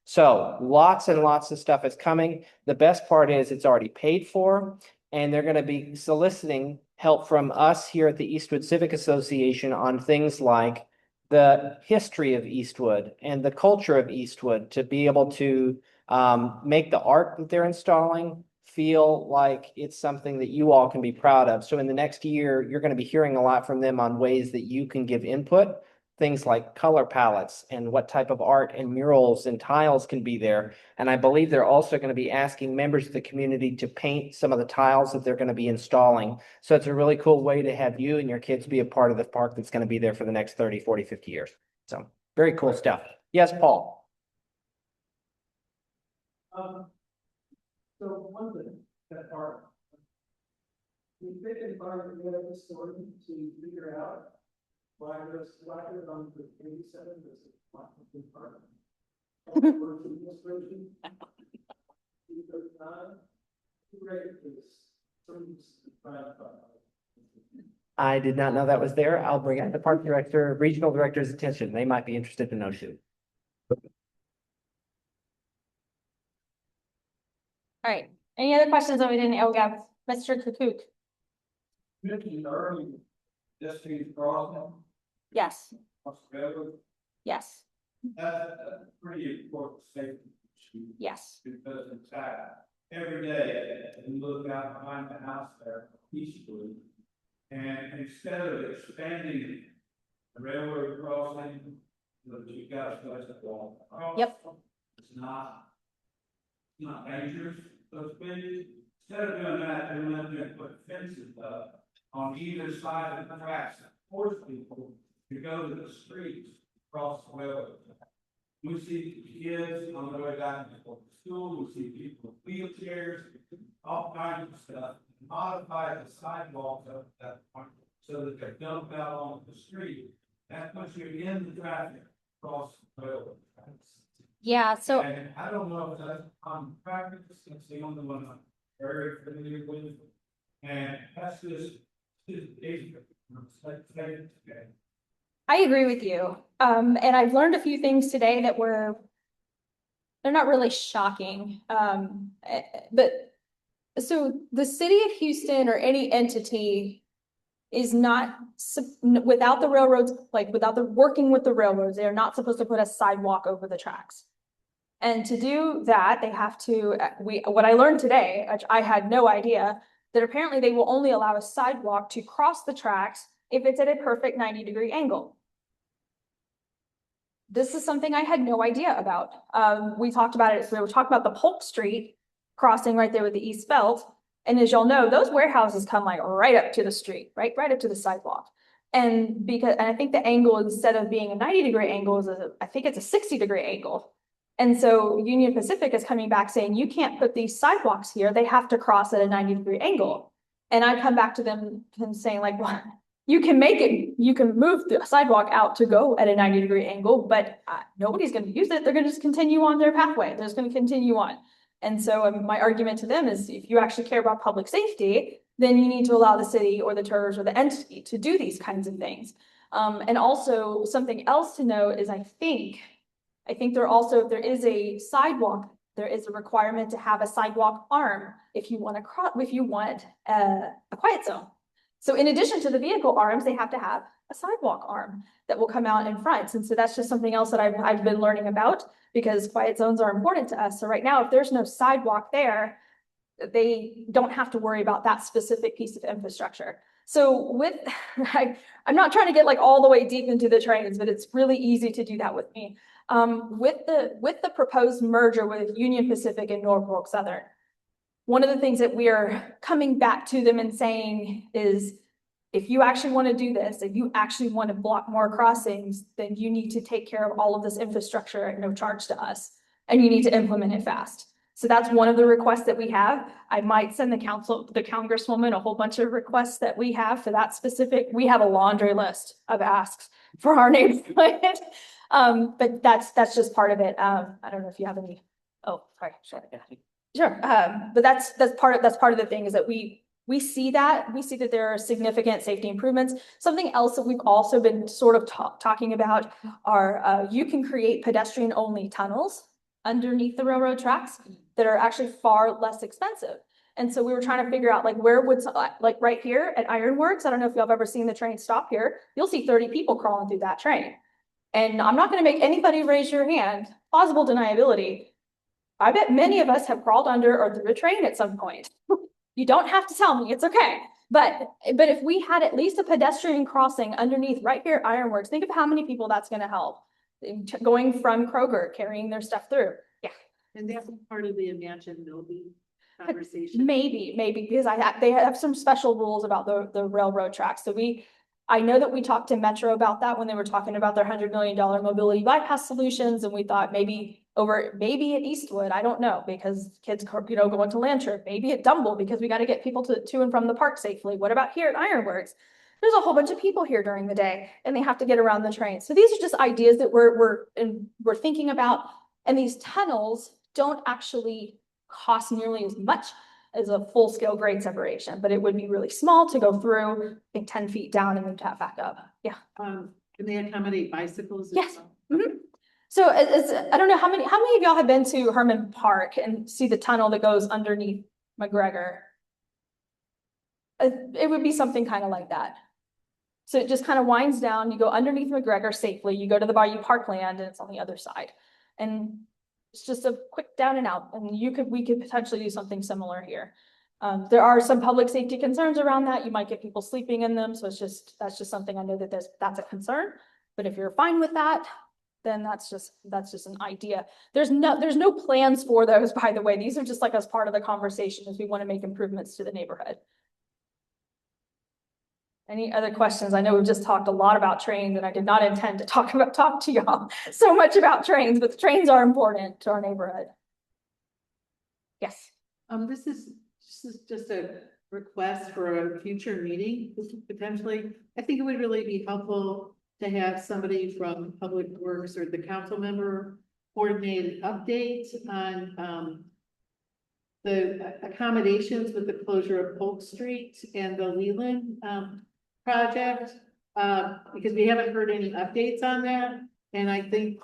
So lots and lots of stuff is coming. The best part is it's already paid for, and they're going to be soliciting help from us here at the Eastwood Civic Association on things like the history of Eastwood and the culture of Eastwood to be able to make the art that they're installing feel like it's something that you all can be proud of. So in the next year, you're going to be hearing a lot from them on ways that you can give input. Things like color palettes and what type of art and murals and tiles can be there. And I believe they're also going to be asking members of the community to paint some of the tiles that they're going to be installing. So it's a really cool way to have you and your kids be a part of the park that's going to be there for the next 30, 40, 50 years. So very cool stuff. Yes, Paul. So one thing, that part, we pick an environment we have a story to figure out why there's selected on the 87, there's a lot of department. Administration. Great is I did not know that was there. I'll bring it to park director, regional director's attention. They might be interested to know too. All right, any other questions that we didn't, oh, we have Mr. Kukuk. Mentioned earlier, pedestrian crossing, Yes, Australia, yes, that's a pretty important safety issue. yes. Because in fact, every day, you look out behind the house there, Eastwood, and instead of expanding the railroad crossing, you've got a place to walk. Yep. It's not dangerous, so to speak. Instead of doing that, they went there and put fences up on either side of the tracks that force people to go to the streets across the railroad. We see kids on the way back to school, we see people with wheelchairs, all kinds of stuff. Modify the sidewalks up at that point so that they don't out on the street. That puts you in the traffic across the railroad tracks. Yeah, so And I don't know if that's common practice, that's the only one I'm very familiar with. And that's just dangerous. I agree with you. And I've learned a few things today that they're not really shocking. But so the city of Houston or any entity is not, without the railroads, like without the working with the railroads, they are not supposed to put a sidewalk over the tracks. And to do that, they have to, what I learned today, which I had no idea, that apparently they will only allow a sidewalk to cross the tracks if it's at a perfect 90-degree angle. This is something I had no idea about. We talked about it, we were talking about the Polk Street crossing right there with the East Belt. And as y'all know, those warehouses come like right up to the street, right up to the sidewalk. And I think the angle, instead of being a 90-degree angle, I think it's a 60-degree angle. And so Union Pacific is coming back saying, you can't put these sidewalks here. They have to cross at a 90-degree angle. And I come back to them and saying like, well, you can move the sidewalk out to go at a 90-degree angle, but nobody's going to use it. They're going to just continue on their pathway. They're just going to continue on. And so my argument to them is, if you actually care about public safety, then you need to allow the city or the TERS or the entity to do these kinds of things. And also something else to note is I think there also, if there is a sidewalk, there is a requirement to have a sidewalk arm if you want a quiet zone. So in addition to the vehicle arms, they have to have a sidewalk arm that will come out in front. And so that's just something else that I've been learning about, because quiet zones are important to us. So right now, if there's no sidewalk there, they don't have to worry about that specific piece of infrastructure. So I'm not trying to get like all the way deep into the trains, but it's really easy to do that with me. With the proposed merger with Union Pacific and Norfolk Southern, one of the things that we are coming back to them and saying is, if you actually want to do this, if you actually want to block more crossings, then you need to take care of all of this infrastructure at no charge to us, and you need to implement it fast. So that's one of the requests that we have. I might send the congresswoman a whole bunch of requests that we have for that specific. We have a laundry list of asks for our neighborhood. But that's just part of it. I don't know if you have any. Oh, sorry. Sure. But that's part of the thing is that we see that there are significant safety improvements. Something else that we've also been sort of talking about are you can create pedestrian only tunnels underneath the railroad tracks that are actually far less expensive. And so we were trying to figure out like where would, like right here at Ironworks, I don't know if y'all have ever seen the train stop here, you'll see 30 people crawling through that train. And I'm not going to make anybody raise your hand. Plausible deniability. I bet many of us have crawled under or through a train at some point. You don't have to tell me, it's okay. But if we had at least a pedestrian crossing underneath right here at Ironworks, think of how many people that's going to help. Going from Kroger, carrying their stuff through. Yeah. And that's part of the Imagine Building conversation. Maybe, because they have some special rules about the railroad tracks. So I know that we talked to Metro about that when they were talking about their $100 million mobility bypass solutions. And we thought maybe at Eastwood, I don't know, because kids, going to Lancher, maybe at Dumble, because we got to get people to and from the park safely. What about here at Ironworks? There's a whole bunch of people here during the day and they have to get around the train. So these are just ideas that we're thinking about. And these tunnels don't actually cost nearly as much as a full-scale grade separation, but it would be really small to go through, I think 10 feet down and then tap back up. Yeah. Can they accommodate bicycles? as Yes. well? Mhm. So I don't know how many of y'all have been to Herman Park and see the tunnel that goes underneath McGregor? It would be something kind of like that. So it just kind of winds down, you go underneath McGregor safely, you go to the Bayou Parkland and it's on the other side. And it's just a quick down and out, and we could potentially do something similar here. There are some public safety concerns around that. You might get people sleeping in them, so that's just something I know that that's a concern. But if you're fine with that, then that's just an idea. There's no plans for those, by the way. These are just like as part of the conversation as we want to make improvements to the neighborhood. Any other questions? I know we've just talked a lot about trains and I did not intend to talk to y'all so much about trains, but the trains are important to our neighborhood. Yes. This is just a request for a future meeting, potentially. I think it would really be helpful to have somebody from Public Works or the council member coordinate updates on the accommodations with the closure of Polk Street and the Leland project, because we haven't heard any updates on that. And I think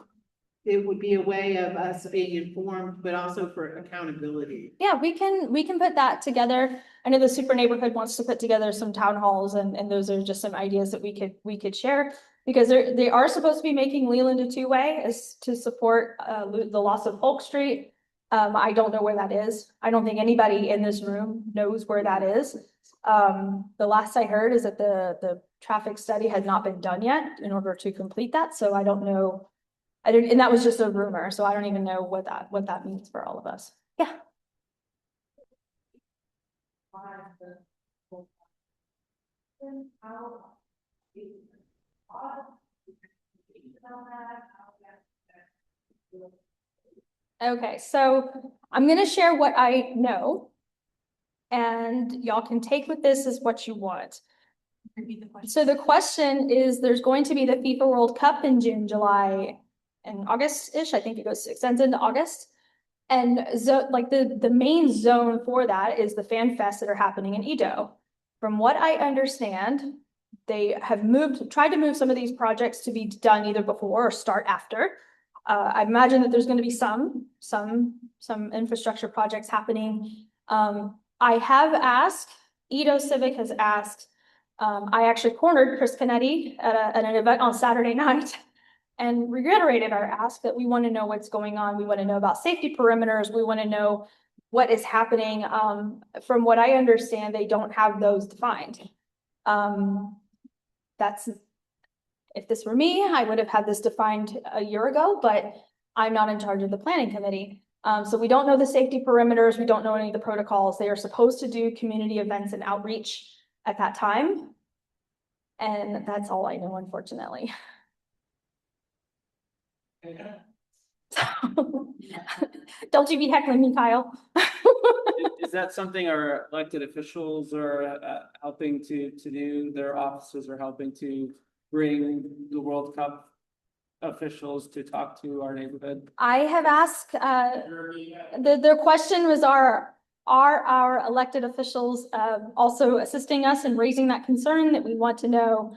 it would be a way of us being informed, but also for accountability. Yeah, we can put that together. I know the super neighborhood wants to put together some town halls, and those are just some ideas that we could share, because they are supposed to be making Leland a two-way as to support the loss of Polk Street. I don't know where that is. I don't think anybody in this room knows where that is. The last I heard is that the traffic study had not been done yet in order to complete that. So I don't know. And that was just a rumor. So I don't even know what that means for all of us. Yeah. Okay, so I'm gonna share what I know. And y'all can take with this as what you want. So the question is, there's going to be the FIFA World Cup in June, July, and August-ish. I think it extends into August. And like the main zone for that is the fan fests that are happening in Edo. From what I understand, they have tried to move some of these projects to be done either before or start after. I imagine that there's going to be some infrastructure projects happening. I have asked, Edo Civic has asked, I actually cornered Chris Panetti at an event on Saturday night and reiterated our ask that we want to know what's going on. We want to know about safety perimeters. We want to know what is happening. From what I understand, they don't have those defined. If this were me, I would have had this defined a year ago, but I'm not in charge of the planning committee. So we don't know the safety perimeters. We don't know any of the protocols. They are supposed to do community events and outreach at that time. And that's all I know, unfortunately. Don't you be heckling me, Kyle. Is that something our elected officials are helping to do? Their offices are helping to bring the World Cup officials to talk to our neighborhood? I have asked, their question was, are our elected officials also assisting us in raising that concern, that we want to know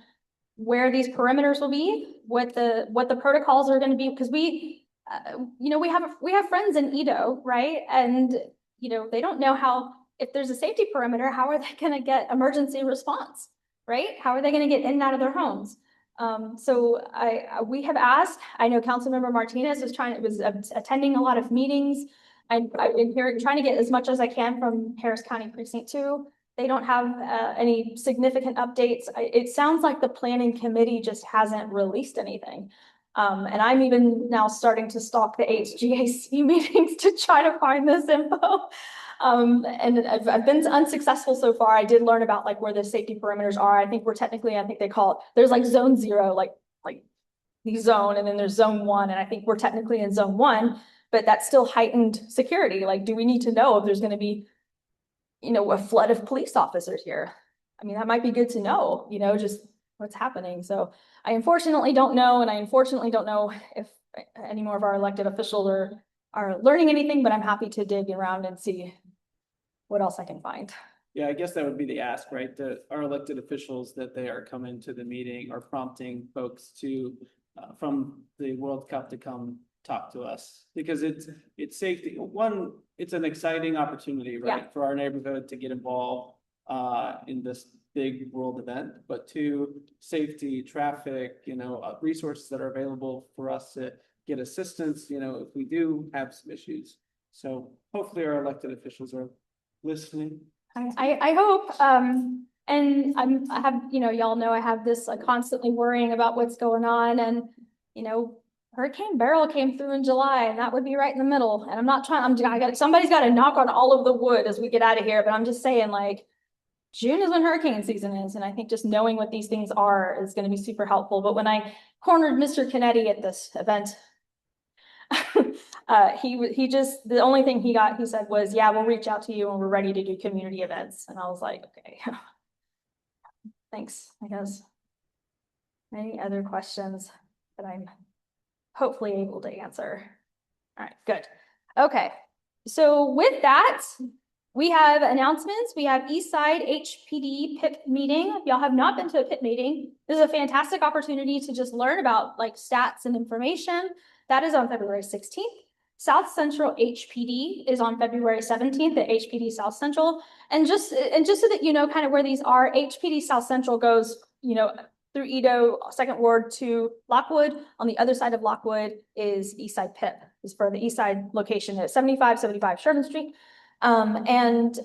where these perimeters will be, what the protocols are going to be, because we have friends in Edo, right? And they don't know how, if there's a safety perimeter, how are they going to get emergency response, right? How are they going to get in and out of their homes? So we have asked. I know Councilmember Martinez was attending a lot of meetings. I've been trying to get as much as I can from Harris County Precinct 2. They don't have any significant updates. It sounds like the planning committee just hasn't released anything. And I'm even now starting to stalk the HGAC meetings to try to find this info. And I've been unsuccessful so far. I did learn about like where the safety perimeters are. I think they call it, there's like zone 0, like the zone, and then there's zone 1. And I think we're technically in zone 1, but that's still heightened security. Like, do we need to know if there's going to be, a flood of police officers here? I mean, that might be good to know, just what's happening. So I unfortunately don't know. And I unfortunately don't know if any more of our elected officials are learning anything, but I'm happy to dig around and see what else I can find. Yeah, I guess that would be the ask, right? That our elected officials, that they are coming to the meeting or prompting folks to, from the World Cup to come talk to us. Because it's safety. One, it's an exciting opportunity, right? For our neighborhood to get involved, in this big world event. But two, safety, traffic, resources that are available for us to get assistance, if we do have some issues. So hopefully our elected officials are listening. I hope, and I have, y'all know I have this constantly worrying about what's going on, and, Hurricane Beryl came through in July, and that would be right in the middle, and I'm not trying, somebody's got to knock on all of the wood as we get out of here, but I'm just saying, like, June is when hurricane season is, and I think just knowing what these things are is gonna be super helpful, but when I cornered Mr. Kennedy at this event, he just, the only thing he said was, yeah, we'll reach out to you when we're ready to do community events. And I was like, okay, thanks, I guess. Any other questions that I'm hopefully able to answer? All right, good. Okay, so with that, we have announcements. We have Eastside HPD PIP meeting. If y'all have not been to a PIP meeting, this is a fantastic opportunity to just learn about stats and information. That is on February 16th. South Central HPD is on February 17th at HPD South Central. And just so that you know kind of where these are, HPD South Central goes, through Edo, 2nd Ward to Lockwood. On the other side of Lockwood is Eastside PIP, is for the Eastside location at 7575 Sherman Street. And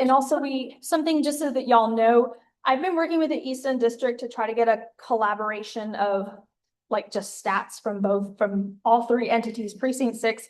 also something just so that y'all know, I've been working with the Easton District to try to get a collaboration of just stats from all three entities, Precinct 6,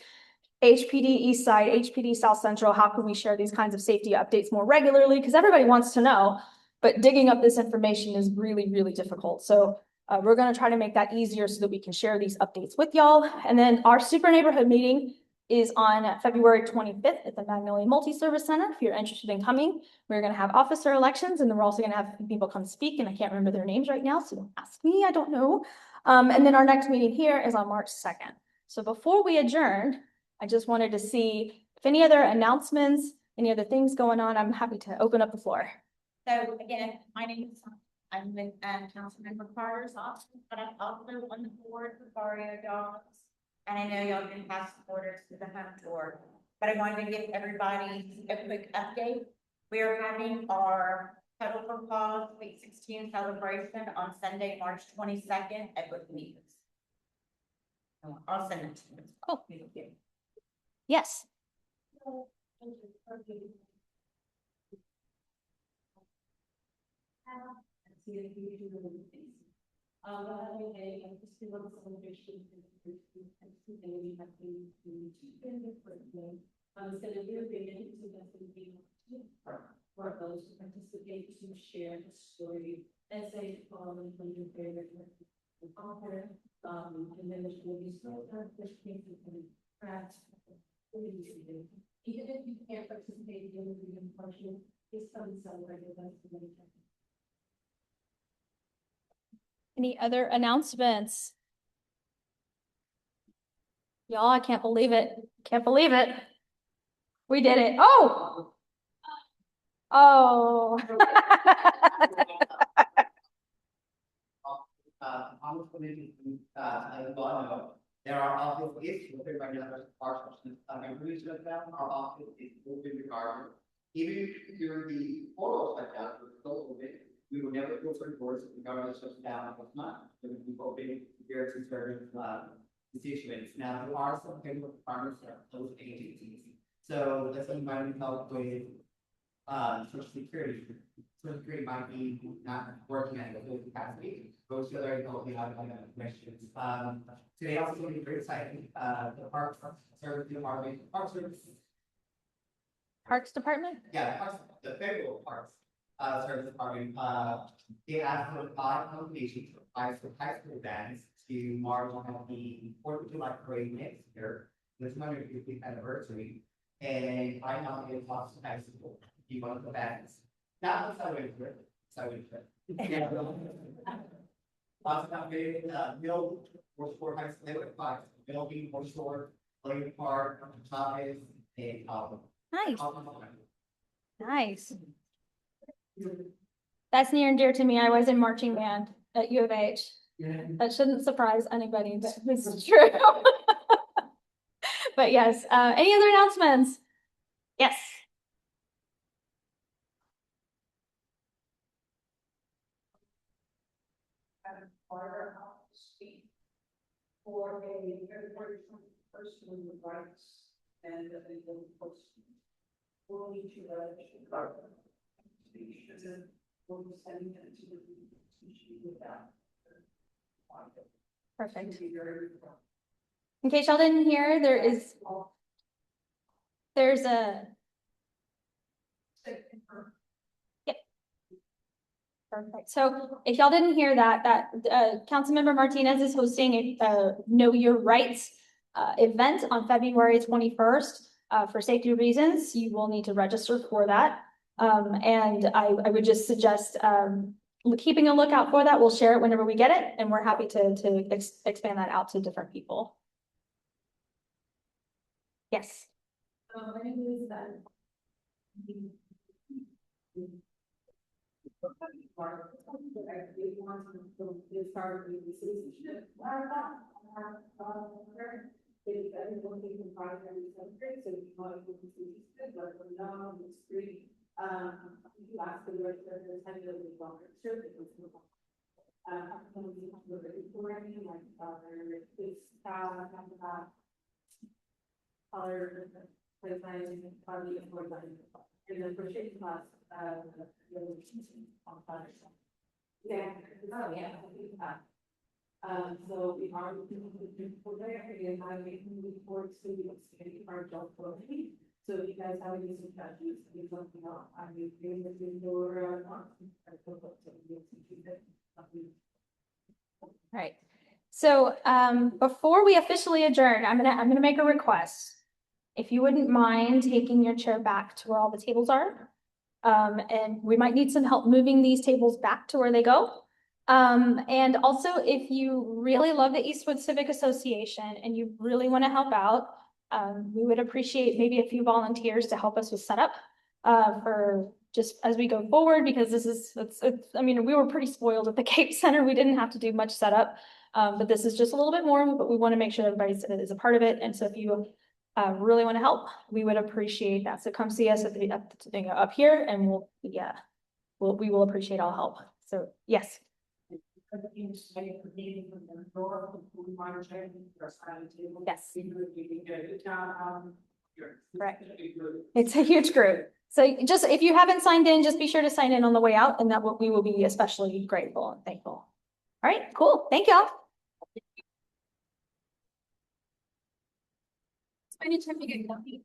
HPD East Side, HPD South Central. How can we share these kinds of safety updates more regularly? Because everybody wants to know, but digging up this information is really, really difficult. So we're going to try to make that easier so that we can share these updates with y'all. And then our super neighborhood meeting is on February 25th at the Magnolia Multi-Service Center. If you're interested in coming, we're going to have officer elections, and then we're also going to have people come speak, and I can't remember their names right now, so don't ask me, I don't know. And then our next meeting here is on March 2nd. So before we adjourn, I just wanted to see if any other announcements, any other things going on. I'm happy to open up the floor. So again, my name is, I'm with Councilmember Carter's office, but I'm also on the board for Barrio Dogs. And I know y'all been past orders to the home tour, but I wanted to give everybody a quick update. We are having our Pedal for Cause Week 16 celebration on Sunday, March 22nd at Woodmeads. I'll send it to you. Cool. Yes. For those who participate to share the story, essays, poems from your favorite author, and then there's will be stories of fish cases and crafts. Even if you can't participate in the reading portion, please come and celebrate with us. Any other announcements? Y'all, I can't believe it. Can't believe it. We did it. Oh! Oh. There are obviously open by the parts I'm pretty sure that our office is open regardless. Even if you're the photo shutdown, we're still open. We will never close our doors regardless of down or not. We will be open here to certain constituents. Now there are some federal departments that are closed agencies. So that's what might help with Social Security. Social Security might be not working at a full capacity. Those other helping out on questions. Today also going to be very exciting. The Parks Service Department, Parks Service. Parks Department? Yeah, the federal Parks Service Department. They asked for 5 nominations for 5 high school bands to march on the 4th of July parade next year. This 150th anniversary. And I nominated Boston High School to be one of the bands. Not the Southern Trip, Southern Trip. Yeah. Boston nominated Mill, North Shore High School, they were 5. Mill being North Shore, William Park, Chavez, and Nice. Nice. That's near and dear to me. I was in marching band at U of H. That shouldn't surprise anybody, but this is true. But yes, any other announcements? Yes. For a February 21st when the rights and the legal post. We'll need to register. We'll be sending it to the with that. Perfect. In case y'all didn't hear, there's a. Yep. Perfect. So if y'all didn't hear that Councilmember Martinez is hosting a Know Your Rights event on February 21st. For safety reasons, you will need to register for that. And I would just suggest keeping a lookout for that. We'll share it whenever we get it, and we're happy to expand that out to different people. Yes. My name is so we are looking for there and I'm making reports to the expanding our adult program. So if you guys have any suggestions, please let me know. I'm doing this indoor. All right. So before we officially adjourn, I'm gonna make a request. If you wouldn't mind taking your chair back to where all the tables are. And we might need some help moving these tables back to where they go. And also, if you really love the Eastwood Civic Association and you really want to help out, we would appreciate maybe a few volunteers to help us with setup for just as we go forward, because I mean, we were pretty spoiled at the Cape Center. We didn't have to do much setup, but this is just a little bit more, but we want to make sure everybody is a part of it. And so if you really want to help, we would appreciate that. So come see us up here, and we will appreciate all help. So yes. Yes. Right. It's a huge group. So just if you haven't signed in, just be sure to sign in on the way out, and we will be especially grateful and thankful. All right, cool. Thank y'all. Anytime you get coffee.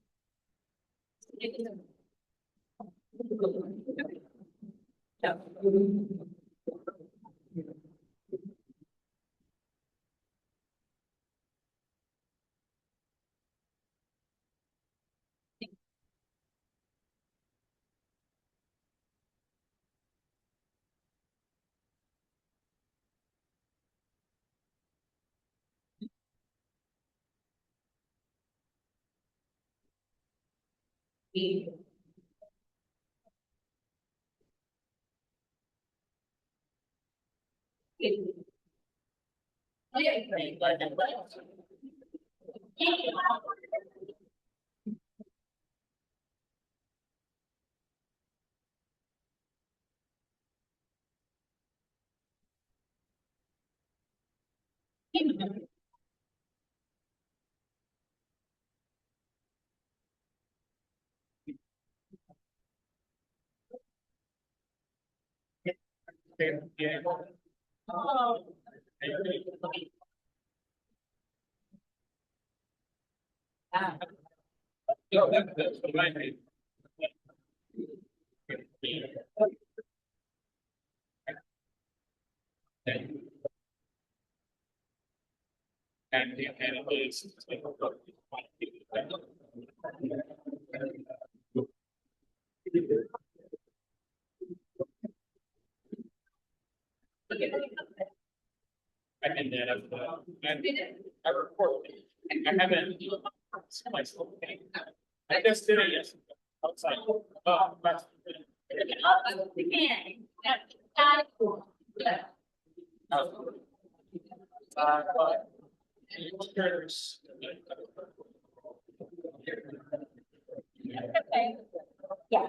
I report. I haven't. I just did it yesterday. Yeah.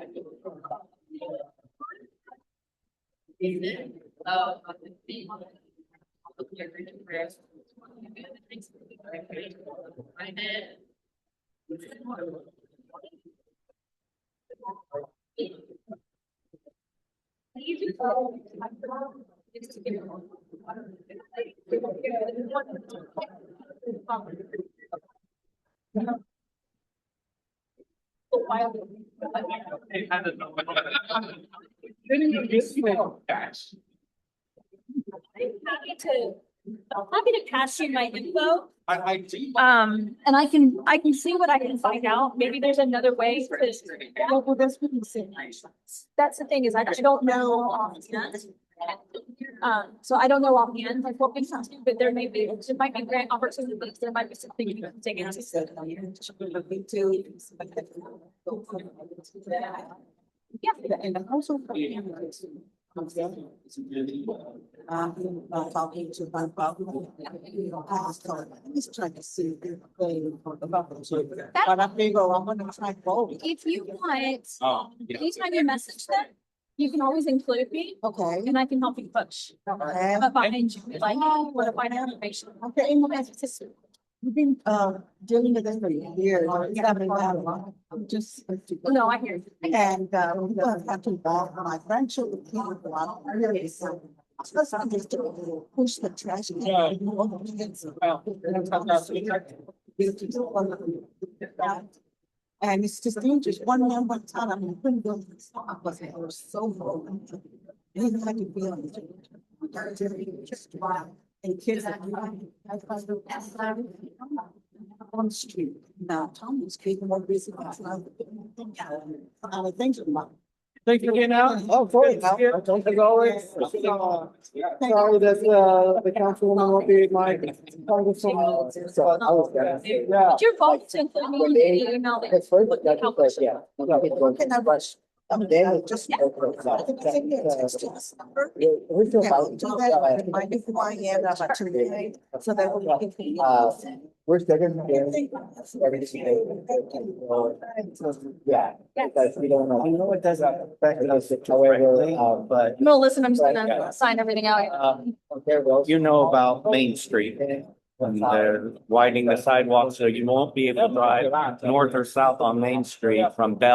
I'm happy to pass you my info. I do. And I can see what I can find out. Maybe there's another way for this. That's the thing is I don't know offhand. So I don't know offhand like what we can do, but there might be grant opportunities. There might be something you can take into. Yeah. And also. Talking to my father. He's trying to see if but I figure I'm gonna try both. If you want, Oh, yeah. anytime you message them, you can always include me Okay. and I can help you push. Okay. Behind you, like, what if I know information? Okay, and you've been, dealing with this for years. It's happening now. I'm just. No, I hear you. And, we don't have to involve my grandchildren. Really, so. I'm just to push the trash. And it's just dangerous. One man, one time, I mean, couldn't go to the store, but it was so broken. You had to be on the. Just wow. And kids are on the street. Now, Tommy's getting more busy. I think about. Thank you again, Al. Oh, boy. As always. Sorry that, the councilwoman won't be my congresswoman. Yeah. Did your vote to include me in the email that? Can I rush? I'm there, just. I think I sent you a text to this number. Yeah, do that, remind me who I am, about to read, so that we can. We're second. Yeah, because we don't know. I know it doesn't affect us, however, but. No, listen, I'm just gonna sign everything out. You know about Main Street. And they're widening the sidewalk, so you won't be able to drive north or south on Main Street from Bell.